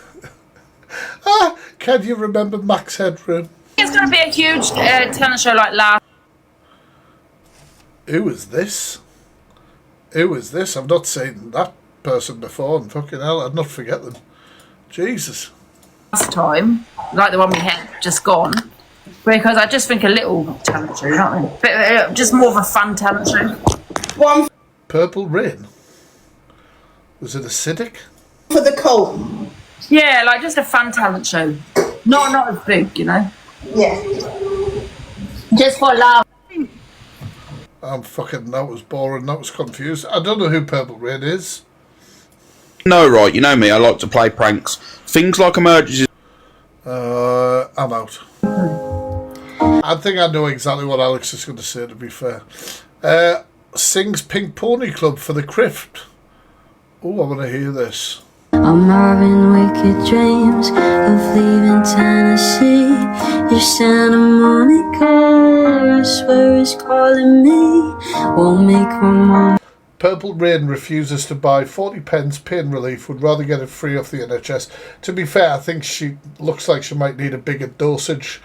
Can you remember Max Headroom? It's going to be a huge talent show like last. Who is this? Who is this? I've not seen that person before, and fucking hell, I'd not forget them. Jesus. Last time, like the one we had just gone, because I just think a little talent show, you know what I mean? But, just more of a fun talent show. Purple Rain? Was it acidic? For the cold. Yeah, like just a fun talent show. Not as big, you know? Yeah. Just for love. That was boring, that was confused. I don't know who Purple Rain is. No, right, you know me, I like to play pranks. Things like emergencies. I'm out. I think I know exactly what Alex is going to say, to be fair. Sings Pink Pony Club for the Crift. Oh, I want to hear this. I'm having wicked dreams of leaving Tennessee. Your Santa Monica, I swear is calling me. Won't make my mom. Purple Rain refuses to buy 40 pence pain relief, would rather get it free off the NHS. To be fair, I think she looks like she might need a bigger dosage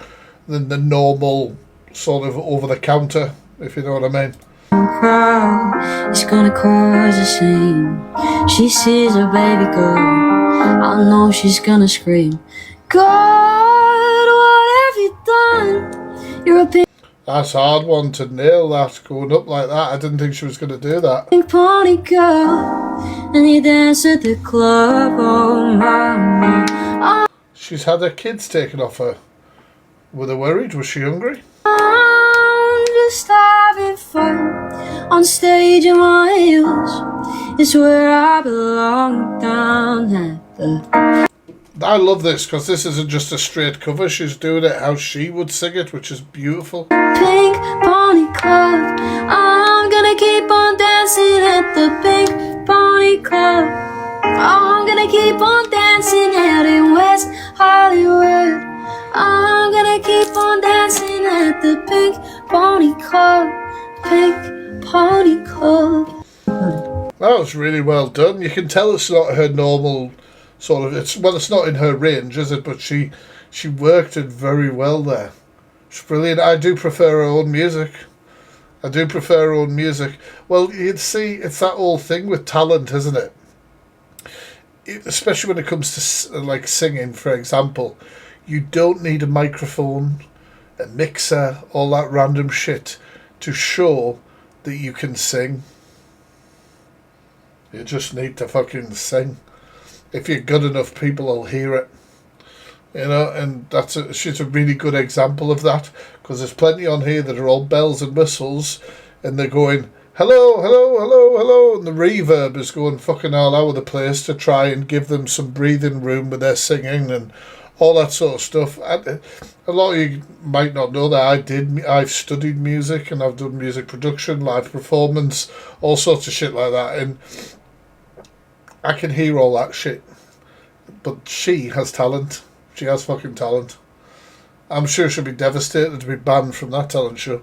than the normal sort of over-the-counter, if you know what I mean. Crowd is gonna cause a scene. She sees a baby girl, I know she's gonna scream. God, what have you done? You're a pink That's a hard one to nail, that going up like that. I didn't think she was going to do that. pony girl, and you dance at the club. Oh mama, oh, She's had her kids taken off her. Were they worried? Was she hungry? I'm just having fun on stage in my heels. It's where I belong, down at the. I love this because this isn't just a straight cover. She's doing it how she would sing it, which is beautiful. Pink Pony Club, I'm gonna keep on dancing at the Pink Pony Club. I'm gonna keep on dancing out in West Hollywood. I'm gonna keep on dancing at the Pink Pony Club. Pink Pony Club. That was really well done. You can tell it's not her normal sort of. It's not in her range, is it? But she worked it very well there. She's brilliant. I do prefer her own music. Well, you'd see, it's that whole thing with talent, isn't it? Especially when it comes to like singing, for example. You don't need a microphone, a mixer, all that random shit to show that you can sing. You just need to fucking sing. If you're good enough, people will hear it. You know, and she's a really good example of that, because there's plenty on here that are all bells and whistles, and they're going, hello, hello, hello, hello, and the reverb is going fucking all over the place to try and give them some breathing room with their singing and all that sort of stuff. A lot of you might not know that I've studied music, and I've done music production, live performance, all sorts of shit like that, and I can hear all that shit. But she has talent. She has fucking talent. I'm sure she'll be devastated to be banned from that talent show.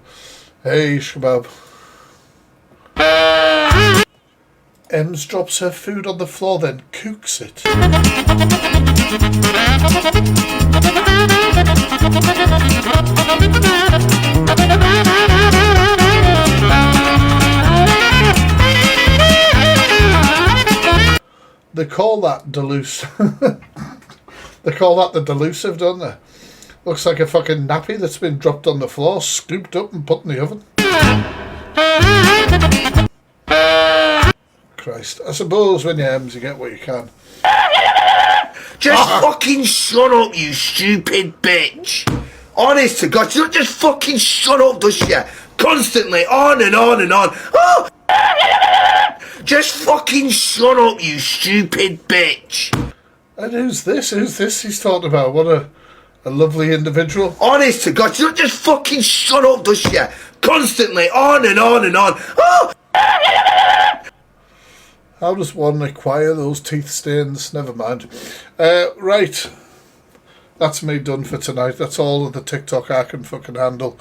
Hey, Shabab. Ems drops her food on the floor, then cooks it. They call that delusive. They call that the delusive, don't they? Looks like a fucking nappy that's been dropped on the floor, scooped up and put in the oven. Christ. I suppose when you're Ems, you get what you can. Just fucking shut up, you stupid bitch. Honest to God, you don't just fucking shut up, does she? Constantly, on and on and on. Oh! Just fucking shut up, you stupid bitch. And who's this? Who's this he's talking about? What a lovely individual. Honest to God, you don't just fucking shut up, does she? Constantly, on and on and on. Oh! How does one acquire those teeth stains? Never mind. Right. That's me done for tonight. That's all of the TikTok I can fucking handle.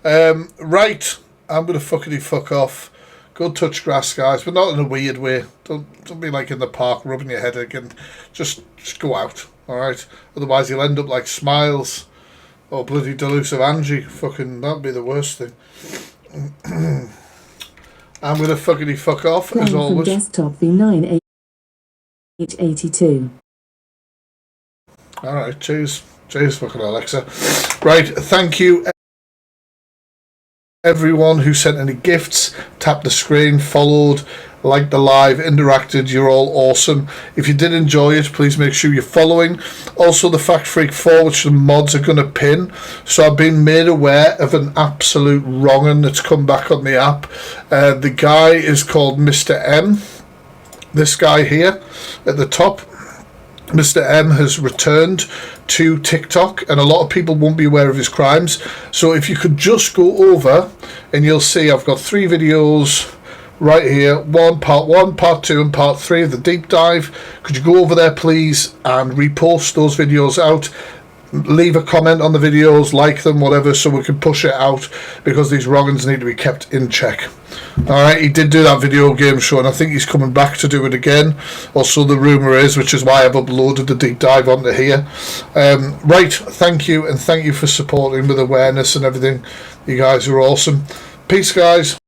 Right. I'm going to fuck off. Go touch grass, guys, but not in a weird way. Don't be like in the park rubbing your head again. Just go out, all right? Otherwise, you'll end up like Smiles or bloody delusive Angie. Fucking, that'd be the worst thing. I'm going to fuck off, as Playing always. from desktop V9H82. All right, cheers, fucking Alexa. Right, thank you everyone who sent any gifts, tapped the screen, followed, liked the live, interacted. You're all awesome. If you did enjoy it, please make sure you're following. Also, the Fact Freak 4, which the mods are going to pin. So I've been made aware of an absolute wrong'un that's come back on the app. The guy is called Mr. M. This guy here at the top. Mr. M has returned to TikTok, and a lot of people won't be aware of his crimes. So if you could just go over, and you'll see I've got 3 videos right here, part 1, part 2 and part 3 of the deep dive. Could you go over there please and repost those videos out, leave a comment on the videos, like them, whatever, so we can push it out, because these wrong'uns need to be kept in check. Alright, he did do that video game show, and I think he's coming back to do it again. Also, the rumour is, which is why I've uploaded the deep dive onto here. Right, thank you, and thank you for supporting with awareness and everything. You guys are awesome. Peace, guys.